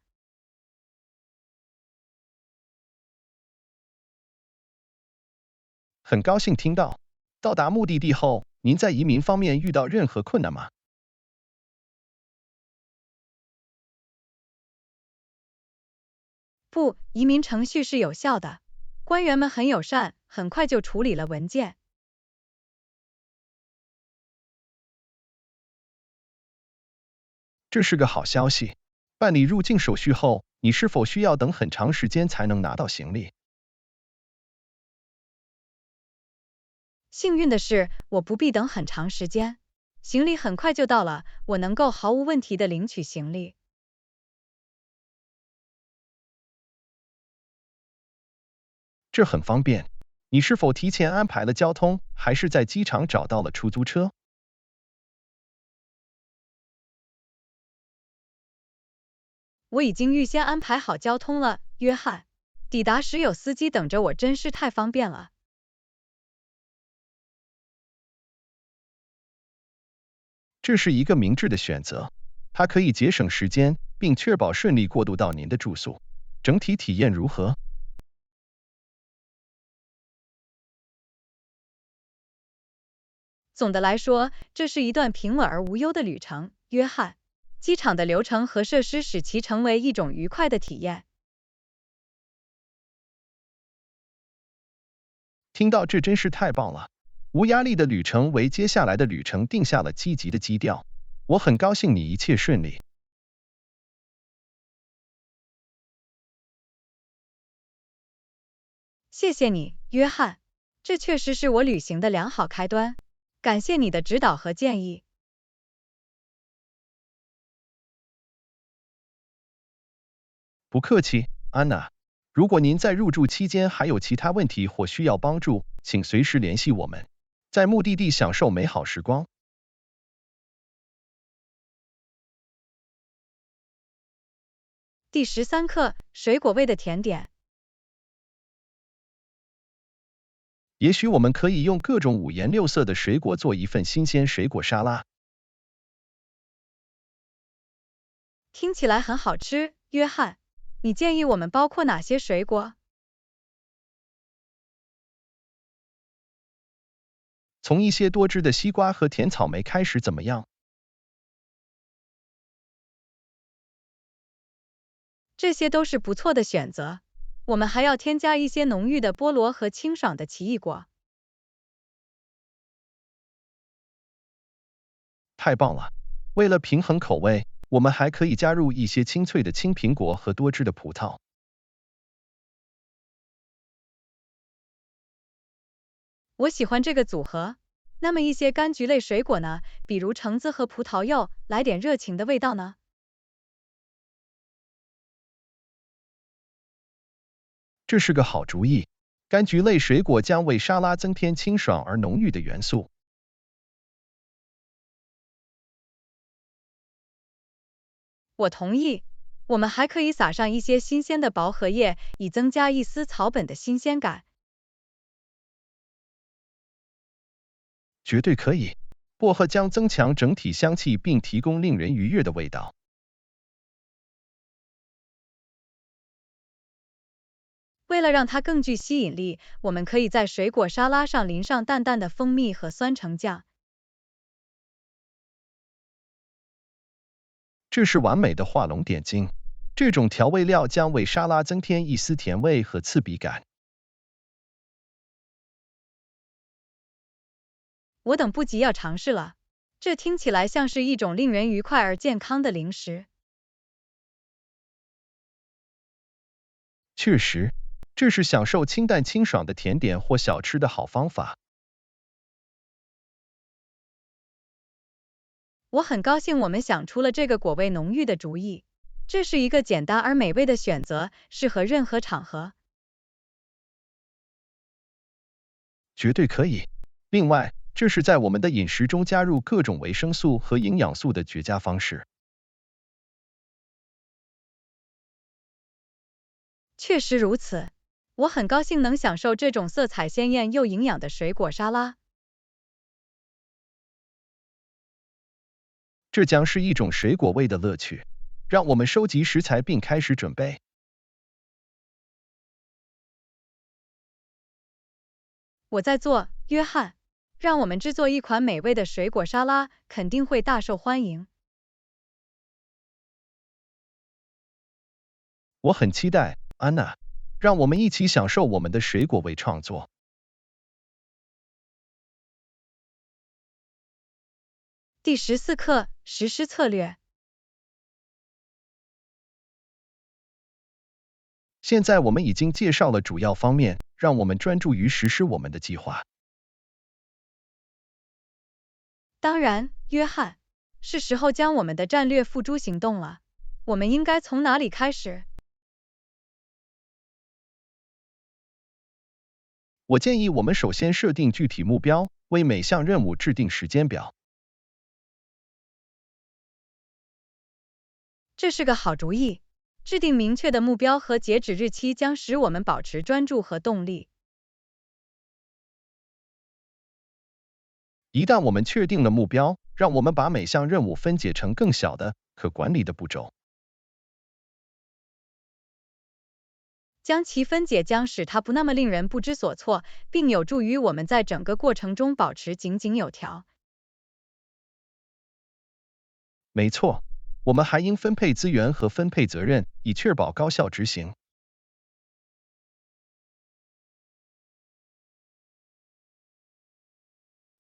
Speaker 2: 很高兴听到。到达目的地后，您在移民方面遇到任何困难吗？
Speaker 1: 不，移民程序是有效的，官员们很友善，很快就处理了文件。
Speaker 2: 这是个好消息。办理入境手续后，你是否需要等很长时间才能拿到行李？
Speaker 1: 幸运的是，我不必等很长时间，行李很快就到了，我能够毫无问题的领取行李。
Speaker 2: 这很方便。你是否提前安排了交通，还是在机场找到了出租车？
Speaker 1: 我已经预先安排好交通了，约翰。抵达时有司机等着我，真是太方便了。
Speaker 2: 这是一个明智的选择，它可以节省时间，并确保顺利过渡到您的住宿。整体体验如何？
Speaker 1: 总的来说，这是一段平稳而无忧的旅程，约翰。机场的流程和设施使其成为一种愉快的体验。
Speaker 2: 听到这真是太棒了！无压力的旅程为接下来的旅程定下了积极的基调。我很高兴你一切顺利。
Speaker 1: 谢谢你，约翰。这确实是我旅行的良好开端。感谢你的指导和建议。
Speaker 2: 不客气，安娜。如果您在入住期间还有其他问题或需要帮助，请随时联系我们。在目的地享受美好时光。
Speaker 1: 第13课，水果味的甜点。
Speaker 2: 也许我们可以用各种五颜六色的水果做一份新鲜水果沙拉。
Speaker 1: 听起来很好吃，约翰。你建议我们包括哪些水果？
Speaker 2: 从一些多汁的西瓜和甜草莓开始怎么样？
Speaker 1: 这些都是不错的选择。我们还要添加一些浓郁的菠萝和清爽的奇异果。
Speaker 2: 太棒了！为了平衡口味，我们还可以加入一些清脆的青苹果和多汁的葡萄。
Speaker 1: 我喜欢这个组合。那么一些柑橘类水果呢？比如橙子和葡萄柚，来点热情的味道呢？
Speaker 2: 这是个好主意。柑橘类水果将为沙拉增添清爽而浓郁的元素。
Speaker 1: 我同意。我们还可以撒上一些新鲜的薄荷叶，以增加一丝草本的新鲜感。
Speaker 2: 绝对可以。薄荷将增强整体香气并提供令人愉悦的味道。
Speaker 1: 为了让它更具吸引力，我们可以在水果沙拉上淋上淡淡的蜂蜜和酸橙酱。
Speaker 2: 这是完美的画龙点睛。这种调味料将为沙拉增添一丝甜味和刺鼻感。
Speaker 1: 我等不及要尝试了。这听起来像是一种令人愉快而健康的零食。
Speaker 2: 确实，这是享受清淡清爽的甜点或小吃的好方法。
Speaker 1: 我很高兴我们想出了这个果味浓郁的主意。这是一个简单而美味的选择，适合任何场合。
Speaker 2: 绝对可以。另外，这是在我们的饮食中加入各种维生素和营养素的绝佳方式。
Speaker 1: 确实如此，我很高兴能享受这种色彩鲜艳又营养的水果沙拉。
Speaker 2: 这将是一种水果味的乐趣。让我们收集食材并开始准备。
Speaker 1: 我在做，约翰。让我们制作一款美味的水果沙拉，肯定会大受欢迎。
Speaker 2: 我很期待，安娜。让我们一起享受我们的水果味创作。
Speaker 1: 第14课，实施策略。
Speaker 2: 现在我们已经介绍了主要方面，让我们专注于实施我们的计划。
Speaker 1: 当然，约翰，是时候将我们的战略付诸行动了。我们应该从哪里开始？
Speaker 2: 我建议我们首先设定具体目标，为每项任务制定时间表。
Speaker 1: 这是个好主意。制定明确的目标和截止日期将使我们保持专注和动力。
Speaker 2: 一旦我们确定了目标，让我们把每项任务分解成更小的、可管理的步骤。
Speaker 1: 将其分解将使它不那么令人不知所措，并有助于我们在整个过程中保持井井有条。
Speaker 2: 没错，我们还应分配资源和分配责任，以确保高效执行。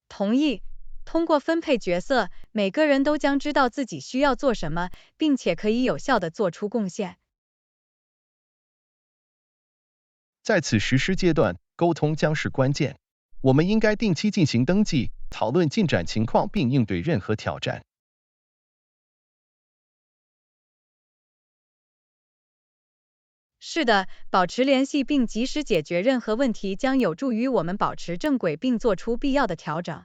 Speaker 1: 同意。通过分配角色，每个人都将知道自己需要做什么，并且可以有效地做出贡献。
Speaker 2: 在此实施阶段，沟通将是关键。我们应该定期进行登记，讨论进展情况，并应对任何挑战。
Speaker 1: 是的，保持联系并及时解决任何问题将有助于我们保持正轨并做出必要的调整。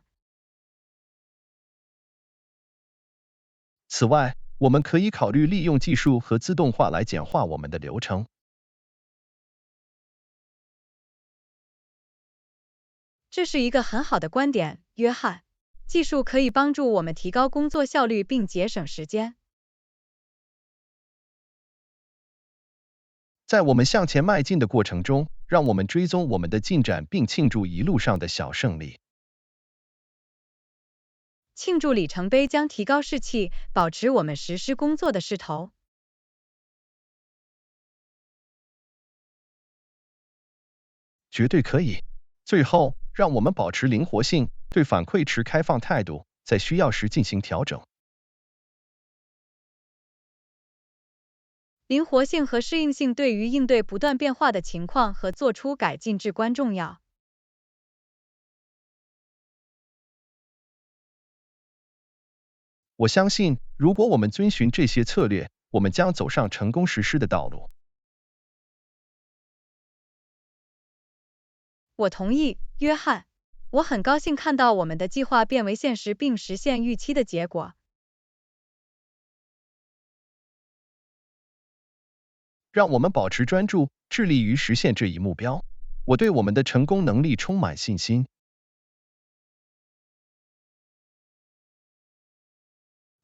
Speaker 2: 此外，我们可以考虑利用技术和自动化来简化我们的流程。
Speaker 1: 这是一个很好的观点，约翰。技术可以帮助我们提高工作效率并节省时间。
Speaker 2: 在我们向前迈进的过程中，让我们追踪我们的进展并庆祝一路上的小胜利。
Speaker 1: 庆祝里程碑将提高士气，保持我们实施工作的势头。
Speaker 2: 绝对可以。最后，让我们保持灵活性，对反馈持开放态度，在需要时进行调整。
Speaker 1: 灵活性和适应性对于应对不断变化的情况和做出改进至关重要。
Speaker 2: 我相信，如果我们遵循这些策略，我们将走上成功实施的道路。
Speaker 1: 我同意，约翰。我很高兴看到我们的计划变为现实并实现预期的结果。
Speaker 2: 让我们保持专注，致力于实现这一目标。我对我们的成功能力充满信心。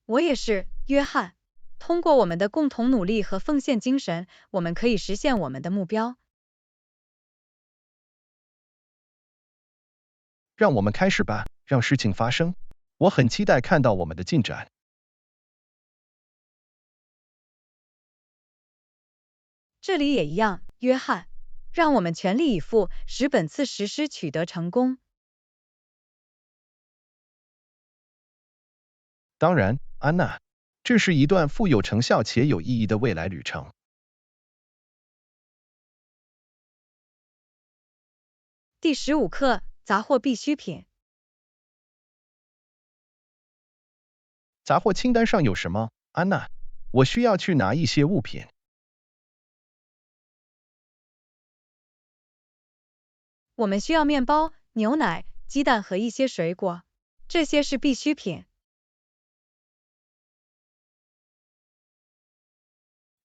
Speaker 1: 我也是，约翰。通过我们的共同努力和奉献精神，我们可以实现我们的目标。
Speaker 2: 让我们开始吧，让事情发生。我很期待看到我们的进展。
Speaker 1: 这里也一样，约翰。让我们全力以赴，使本次实施取得成功。
Speaker 2: 当然，安娜，这是一段富有成效且有意义的未来旅程。
Speaker 1: 第15课，杂货必需品。
Speaker 2: 杂货清单上有什么，安娜？我需要去拿一些物品。
Speaker 1: 我们需要面包、牛奶、鸡蛋和一些水果，这些是必需品。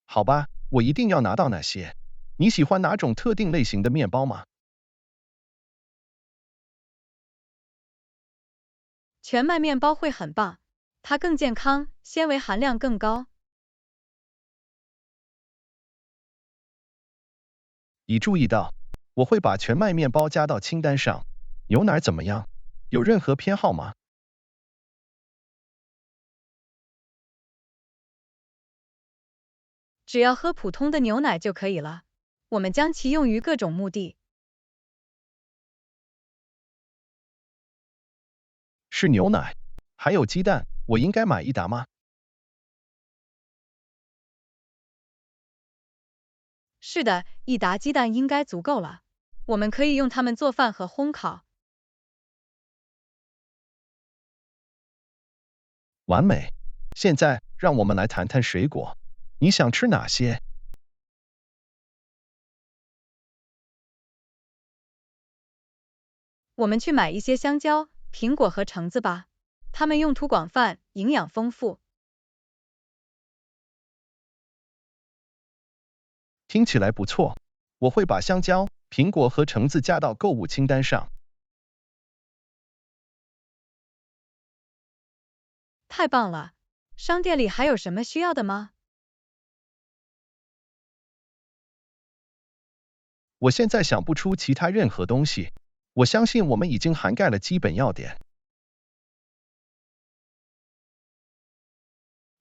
Speaker 2: 好吧，我一定要拿到那些。你喜欢哪种特定类型的面包吗？
Speaker 1: 全麦面包会很棒，它更健康，纤维含量更高。
Speaker 2: 已注意到，我会把全麦面包加到清单上。牛奶怎么样？有任何偏好吗？
Speaker 1: 只要喝普通的牛奶就可以了。我们将其用于各种目的。
Speaker 2: 是牛奶，还有鸡蛋，我应该买一打吗？
Speaker 1: 是的，一打鸡蛋应该足够了。我们可以用它们做饭和烘烤。
Speaker 2: 完美。现在让我们来谈谈水果。你想吃哪些？
Speaker 1: 我们去买一些香蕉、苹果和橙子吧。它们用途广泛，营养丰富。
Speaker 2: 听起来不错。我会把香蕉、苹果和橙子加到购物清单上。
Speaker 1: 太棒了！商店里还有什么需要的吗？
Speaker 2: 我现在想不出其他任何东西。我相信我们已经涵盖了基本要点。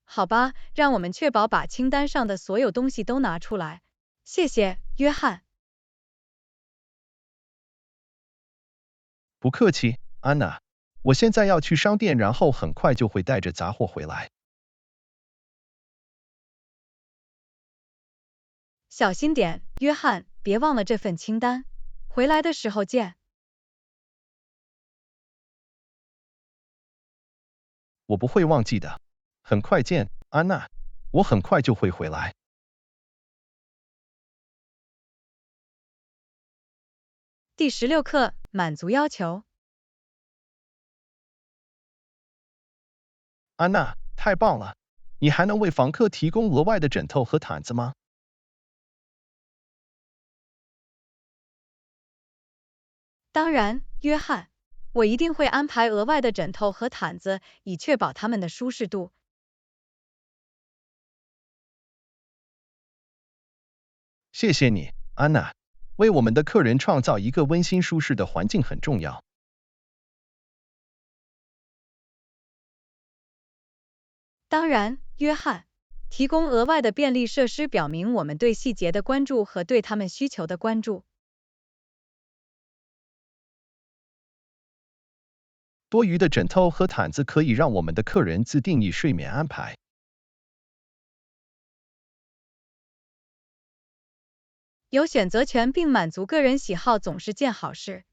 Speaker 1: 好吧，让我们确保把清单上的所有东西都拿出来。谢谢，约翰。
Speaker 2: 不客气，安娜。我现在要去商店，然后很快就会带着杂货回来。
Speaker 1: 小心点，约翰，别忘了这份清单。回来的时候见。
Speaker 2: 我不会忘记的。很快见，安娜。我很快就会回来。
Speaker 1: 第16课，满足要求。
Speaker 2: 安娜，太棒了！你还能为房客提供额外的枕头和毯子吗？
Speaker 1: 当然，约翰，我一定会安排额外的枕头和毯子，以确保他们的舒适度。
Speaker 2: 谢谢你，安娜。为我们的客人创造一个温馨舒适的环境很重要。
Speaker 1: 当然，约翰，提供额外的便利设施表明我们对细节的关注和对他们需求的关注。
Speaker 2: 多余的枕头和毯子可以让我们的客人自定义睡眠安排。
Speaker 1: 有选择权并满足个人喜好总是件好事。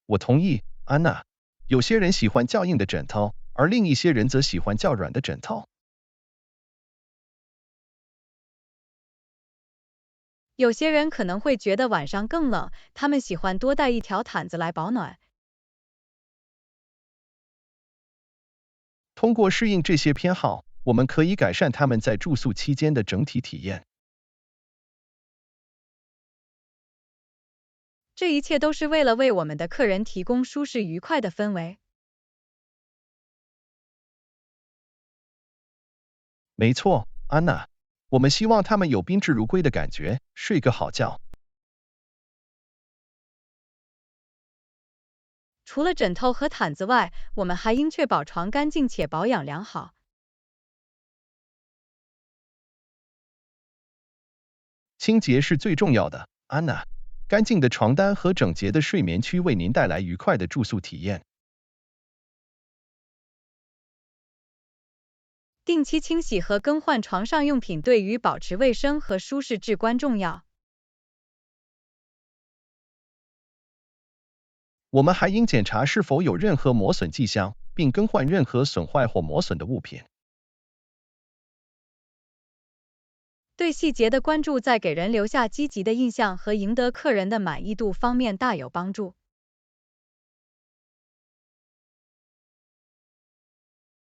Speaker 2: 我同意，安娜。有些人喜欢较硬的枕头，而另一些人则喜欢较软的枕头。
Speaker 1: 有些人可能会觉得晚上更冷，他们喜欢多带一条毯子来保暖。
Speaker 2: 通过适应这些偏好，我们可以改善他们在住宿期间的整体体验。
Speaker 1: 这一切都是为了为我们的客人提供舒适愉快的氛围。
Speaker 2: 没错，安娜。我们希望他们有宾至如归的感觉，睡个好觉。
Speaker 1: 除了枕头和毯子外，我们还应确保床干净且保养良好。
Speaker 2: 清洁是最重要的，安娜。干净的床单和整洁的睡眠区为您带来愉快的住宿体验。
Speaker 1: 定期清洗和更换床上用品对于保持卫生和舒适至关重要。
Speaker 2: 我们还应检查是否有任何磨损迹象，并更换任何损坏或磨损的物品。
Speaker 1: 对细节的关注在给人留下积极的印象和赢得客人的满意度方面大有帮助。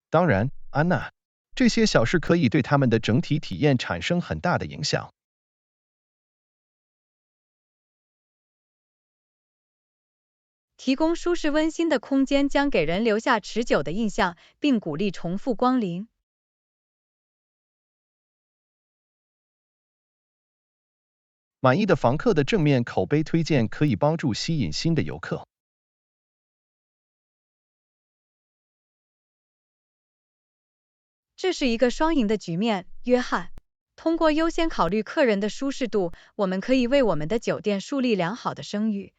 Speaker 2: 当然，安娜，这些小事可以对他们的整体体验产生很大的影响。
Speaker 1: 提供舒适温馨的空间将给人留下持久的印象，并鼓励重复光临。
Speaker 2: 满意的房客的正面口碑推荐可以帮助吸引新的游客。
Speaker 1: 这是一个双赢的局面，约翰。通过优先考虑客人的舒适度，我们可以为我们的酒店树立良好的声誉。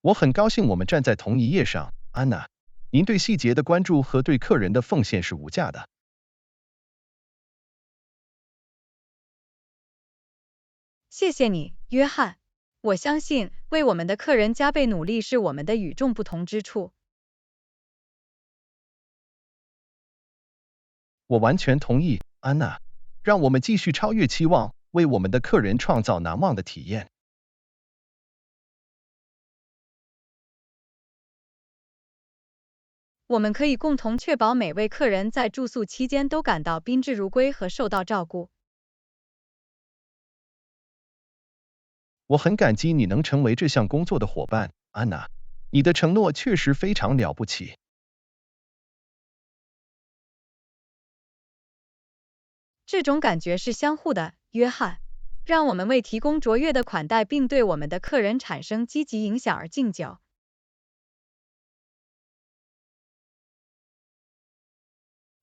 Speaker 2: 我很高兴我们站在同一页上，安娜。您对细节的关注和对客人的奉献是无价的。
Speaker 1: 谢谢你，约翰。我相信，为我们的客人加倍努力是我们的与众不同之处。
Speaker 2: 我完全同意，安娜。让我们继续超越期望，为我们的客人创造难忘的体验。
Speaker 1: 我们可以共同确保每位客人在住宿期间都感到宾至如归和受到照顾。
Speaker 2: 我很感激你能成为这项工作的伙伴，安娜。你的承诺确实非常了不起。
Speaker 1: 这种感觉是相互的，约翰。让我们为提供卓越的款待并对我们的客人产生积极影响而敬酒。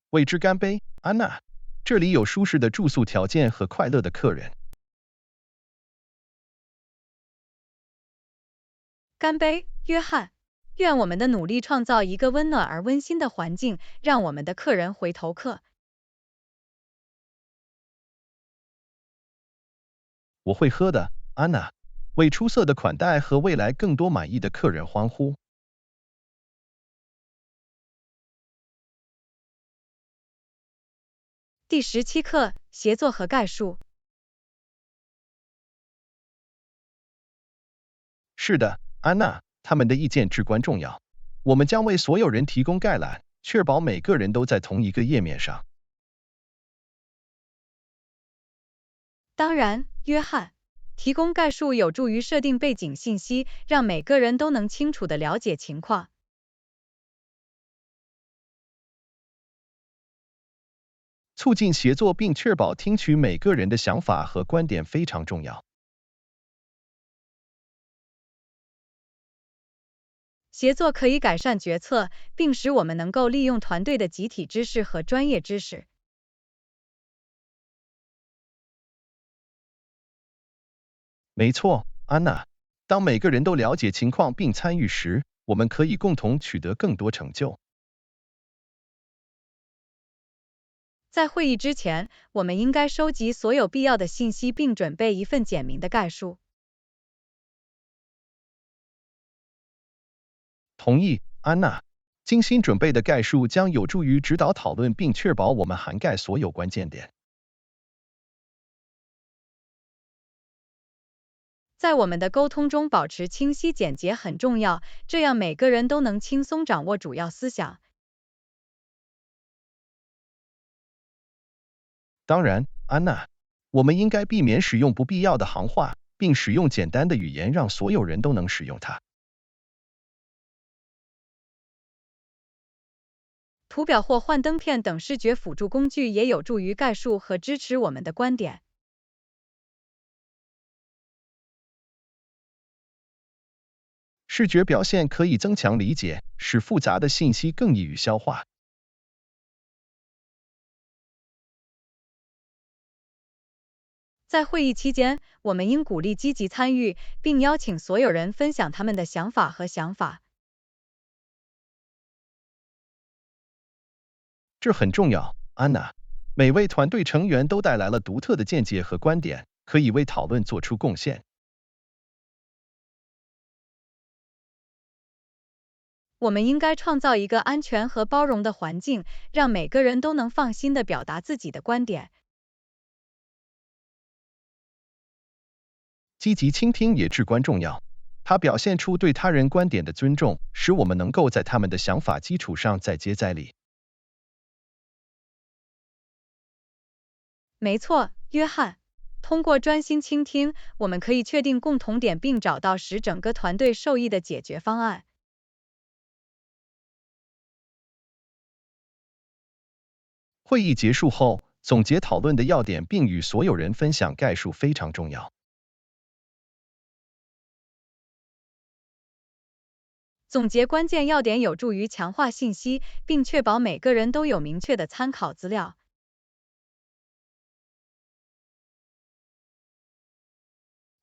Speaker 2: 为之干杯，安娜。这里有舒适的住宿条件和快乐的客人。
Speaker 1: 干杯，约翰！愿我们的努力创造一个温暖而温馨的环境，让我们的客人回头客。
Speaker 2: 我会喝的，安娜。为出色的款待和未来更多满意的客人欢呼。
Speaker 1: 第17课：协作和概述。
Speaker 2: 是的，安娜，他们的意见至关重要。我们将为所有人提供概览，确保每个人都在同一个页面上。
Speaker 1: 当然，约翰，提供概述有助于设定背景信息，让每个人都能清楚地了解情况。
Speaker 2: 促进协作并确保听取每个人的想法和观点非常重要。
Speaker 1: 协作可以改善决策，并使我们能够利用团队的集体知识和专业知识。
Speaker 2: 没错，安娜。当每个人都了解情况并参与时，我们可以共同取得更多成就。
Speaker 1: 在会议之前，我们应该收集所有必要的信息并准备一份简明的概述。
Speaker 2: 同意，安娜。精心准备的概述将有助于指导讨论并确保我们涵盖所有关键点。
Speaker 1: 在我们的沟通中保持清晰简洁很重要，这样每个人都能轻松掌握主要思想。
Speaker 2: 当然，安娜，我们应该避免使用不必要的行话，并使用简单的语言让所有人都能使用它。
Speaker 1: 图表或幻灯片等视觉辅助工具也有助于概述和支持我们的观点。
Speaker 2: 视觉表现可以增强理解，使复杂的信息更易于消化。
Speaker 1: 在会议期间，我们应鼓励积极参与，并邀请所有人分享他们的想法和想法。
Speaker 2: 这很重要，安娜。每位团队成员都带来了独特的见解和观点，可以为讨论做出贡献。
Speaker 1: 我们应该创造一个安全和包容的环境，让每个人都能放心地表达自己的观点。
Speaker 2: 积极倾听也至关重要，它表现出对他人观点的尊重，使我们能够在他们的想法基础上再接再厉。
Speaker 1: 没错，约翰。通过专心倾听，我们可以确定共同点并找到使整个团队受益的解决方案。
Speaker 2: 会议结束后，总结讨论的要点并与所有人分享概述非常重要。
Speaker 1: 总结关键要点有助于强化信息，并确保每个人都有明确的参考资料。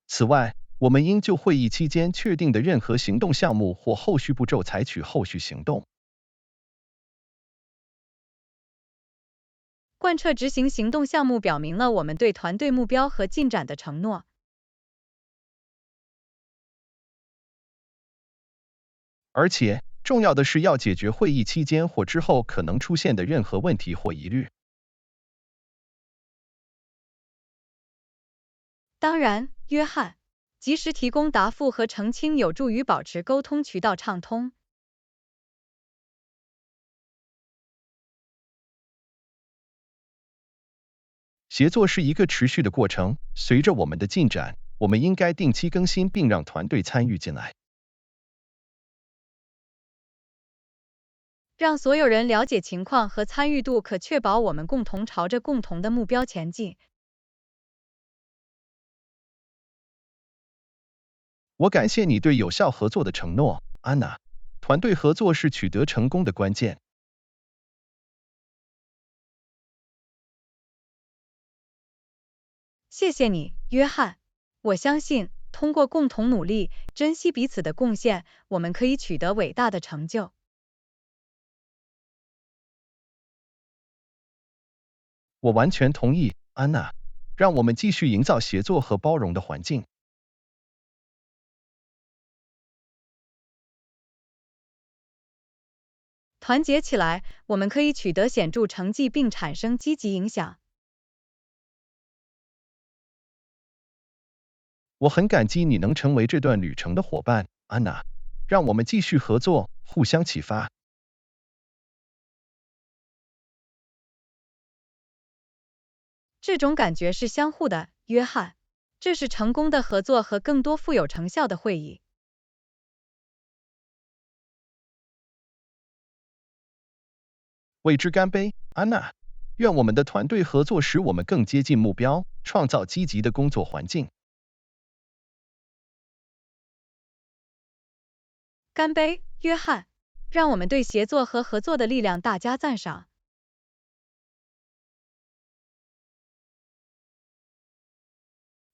Speaker 2: 此外，我们应就会议期间确定的任何行动项目或后续步骤采取后续行动。
Speaker 1: 贯彻执行行动项目表明了我们对团队目标和进展的承诺。
Speaker 2: 而且，重要的是要解决会议期间或之后可能出现的任何问题或疑虑。
Speaker 1: 当然，约翰，及时提供答复和澄清有助于保持沟通渠道畅通。
Speaker 2: 协作是一个持续的过程，随着我们的进展，我们应该定期更新并让团队参与进来。
Speaker 1: 让所有人了解情况和参与度，可确保我们共同朝着共同的目标前进。
Speaker 2: 我感谢你对有效合作的承诺，安娜。团队合作是取得成功的关键。
Speaker 1: 谢谢你，约翰。我相信，通过共同努力，珍惜彼此的贡献，我们可以取得伟大的成就。
Speaker 2: 我完全同意，安娜。让我们继续营造协作和包容的环境。
Speaker 1: 团结起来，我们可以取得显著成绩并产生积极影响。
Speaker 2: 我很感激你能成为这段旅程的伙伴，安娜。让我们继续合作，互相启发。
Speaker 1: 这种感觉是相互的，约翰。这是成功的合作和更多富有成效的会议。
Speaker 2: 为之干杯，安娜。愿我们的团队合作使我们更接近目标，创造积极的工作环境。
Speaker 1: 干杯，约翰！让我们对协作和合作的力量大加赞赏。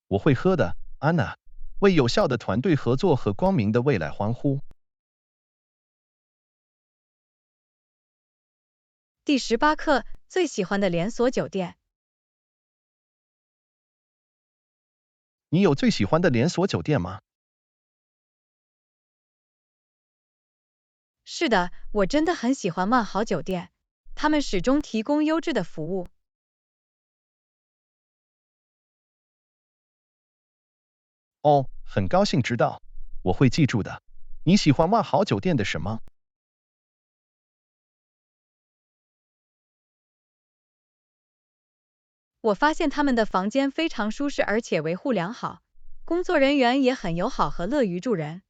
Speaker 2: 我会喝的，安娜。为有效的团队合作和光明的未来欢呼。
Speaker 1: 第18课，最喜欢的连锁酒店。
Speaker 2: 你有最喜欢的连锁酒店吗？
Speaker 1: 是的，我真的很喜欢万豪酒店，他们始终提供优质的服务。
Speaker 2: 哦，很高兴知道，我会记住的。你喜欢万豪酒店的什么？
Speaker 1: 我发现他们的房间非常舒适，而且维护良好，工作人员也很友好和乐于助人。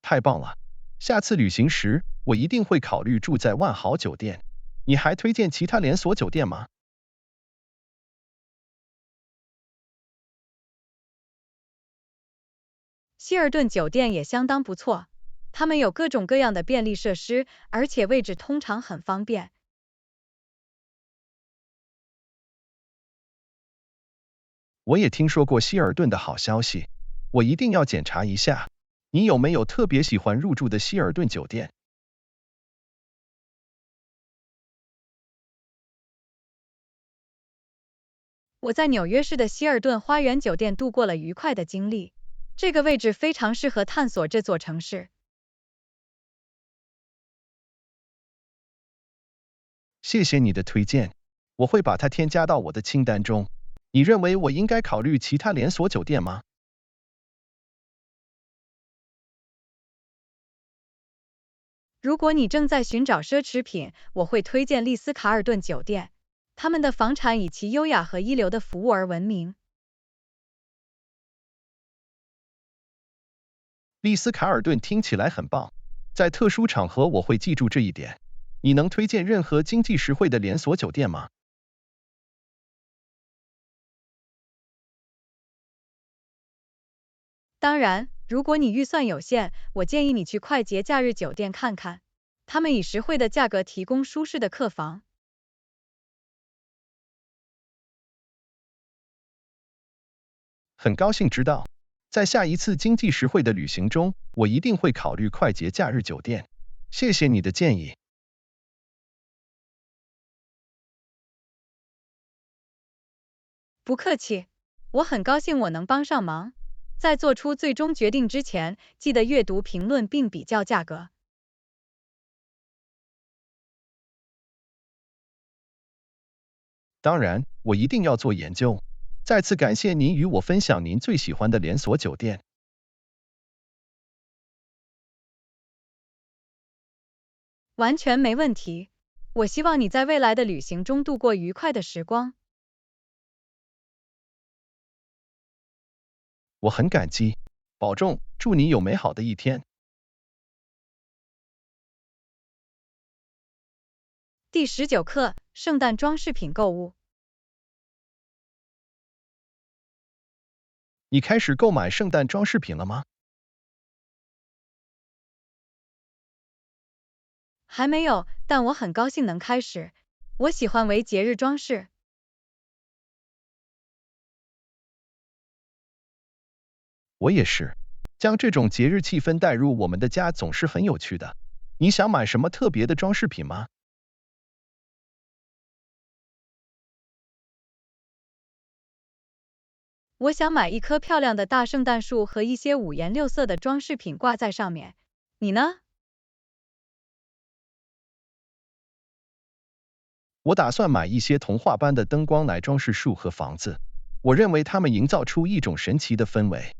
Speaker 2: 太棒了！下次旅行时，我一定会考虑住在万豪酒店。你还推荐其他连锁酒店吗？
Speaker 1: 希尔顿酒店也相当不错，他们有各种各样的便利设施，而且位置通常很方便。
Speaker 2: 我也听说过希尔顿的好消息，我一定要检查一下。你有没有特别喜欢入住的希尔顿酒店？
Speaker 1: 我在纽约市的希尔顿花园酒店度过了愉快的经历，这个位置非常适合探索这座城市。
Speaker 2: 谢谢你的推荐，我会把它添加到我的清单中。你认为我应该考虑其他连锁酒店吗？
Speaker 1: 如果你正在寻找奢侈品，我会推荐丽思卡尔顿酒店，他们的房产以其优雅和一流的服务而闻名。
Speaker 2: 丽思卡尔顿听起来很棒，在特殊场合我会记住这一点。你能推荐任何经济实惠的连锁酒店吗？
Speaker 1: 当然，如果你预算有限，我建议你去快捷假日酒店看看，他们以实惠的价格提供舒适的客房。
Speaker 2: 很高兴知道，在下一次经济实惠的旅行中，我一定会考虑快捷假日酒店。谢谢你的建议。
Speaker 1: 不客气，我很高兴我能帮上忙。在做出最终决定之前，记得阅读评论并比较价格。
Speaker 2: 当然，我一定要做研究。再次感谢您与我分享您最喜欢的连锁酒店。
Speaker 1: 完全没问题。我希望你在未来的旅行中度过愉快的时光。
Speaker 2: 我很感激，保重，祝你有美好的一天。
Speaker 1: 第19课：圣诞装饰品购物。
Speaker 2: 你开始购买圣诞装饰品了吗？
Speaker 1: 还没有，但我很高兴能开始。我喜欢为节日装饰。
Speaker 2: 我也是，将这种节日气氛带入我们的家总是很有趣的。你想买什么特别的装饰品吗？
Speaker 1: 我想买一棵漂亮的大圣诞树和一些五颜六色的装饰品挂在上面。你呢？
Speaker 2: 我打算买一些童话般的灯光来装饰树和房子，我认为它们营造出一种神奇的氛围。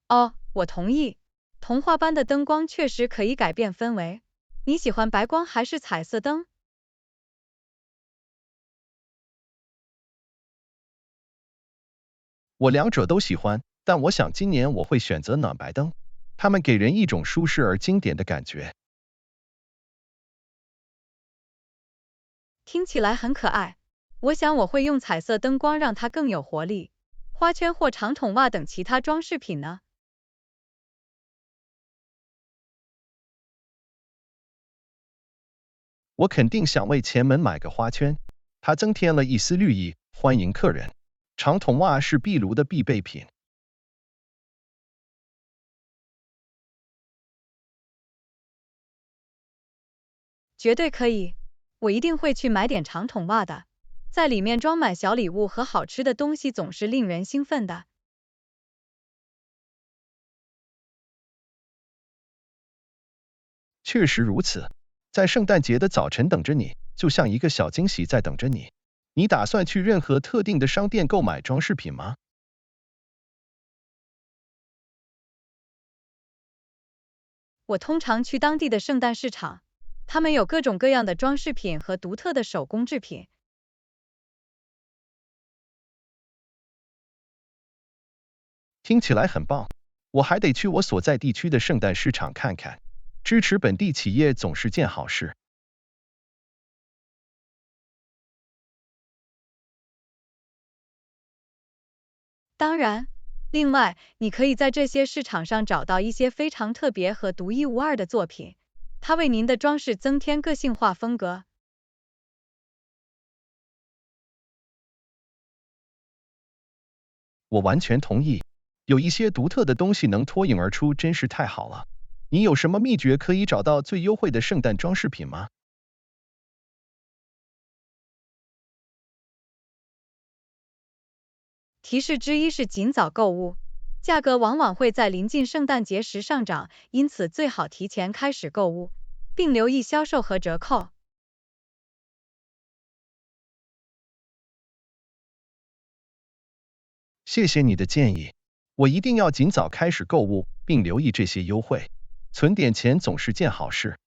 Speaker 1: 哦，我同意。童话般的灯光确实可以改变氛围。你喜欢白光还是彩色灯？
Speaker 2: 我两者都喜欢，但我想今年我会选择暖白灯，它们给人一种舒适而经典的感觉。
Speaker 1: 听起来很可爱。我想我会用彩色灯光让它更有活力。花圈或长筒袜等其他装饰品呢？
Speaker 2: 我肯定想为前门买个花圈，它增添了一丝绿意，欢迎客人。长筒袜是壁炉的必备品。
Speaker 1: 绝对可以。我一定会去买点长筒袜的。在里面装满小礼物和好吃的东西总是令人兴奋的。
Speaker 2: 确实如此，在圣诞节的早晨等着你，就像一个小惊喜在等着你。你打算去任何特定的商店购买装饰品吗？
Speaker 1: 我通常去当地的圣诞市场，他们有各种各样的装饰品和独特的手工制品。
Speaker 2: 听起来很棒，我还得去我所在地区的圣诞市场看看。支持本地企业总是件好事。
Speaker 1: 当然，另外，你可以在这些市场上找到一些非常特别和独一无二的作品，它为您的装饰增添个性化风格。
Speaker 2: 我完全同意，有一些独特的东西能脱颖而出，真是太好了。你有什么秘诀可以找到最优惠的圣诞装饰品吗？
Speaker 1: 提示之一是尽早购物，价格往往会在临近圣诞节时上涨，因此最好提前开始购物，并留意销售和折扣。
Speaker 2: 谢谢你的建议，我一定要尽早开始购物，并留意这些优惠。存点钱总是件好事。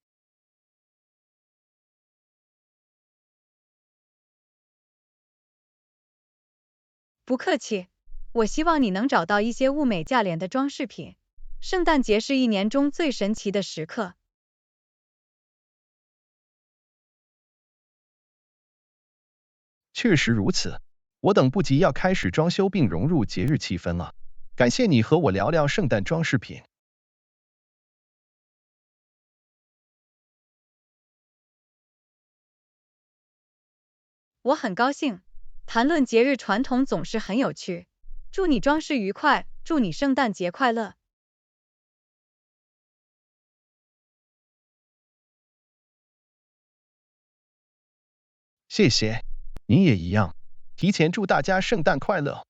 Speaker 1: 不客气，我希望你能找到一些物美价廉的装饰品。圣诞节是一年中最神奇的时刻。
Speaker 2: 确实如此，我等不及要开始装修并融入节日气氛了。感谢你和我聊聊圣诞装饰品。
Speaker 1: 我很高兴，谈论节日传统总是很有趣。祝你装饰愉快，祝你圣诞节快乐。
Speaker 2: 谢谢，您也一样。提前祝大家圣诞快乐。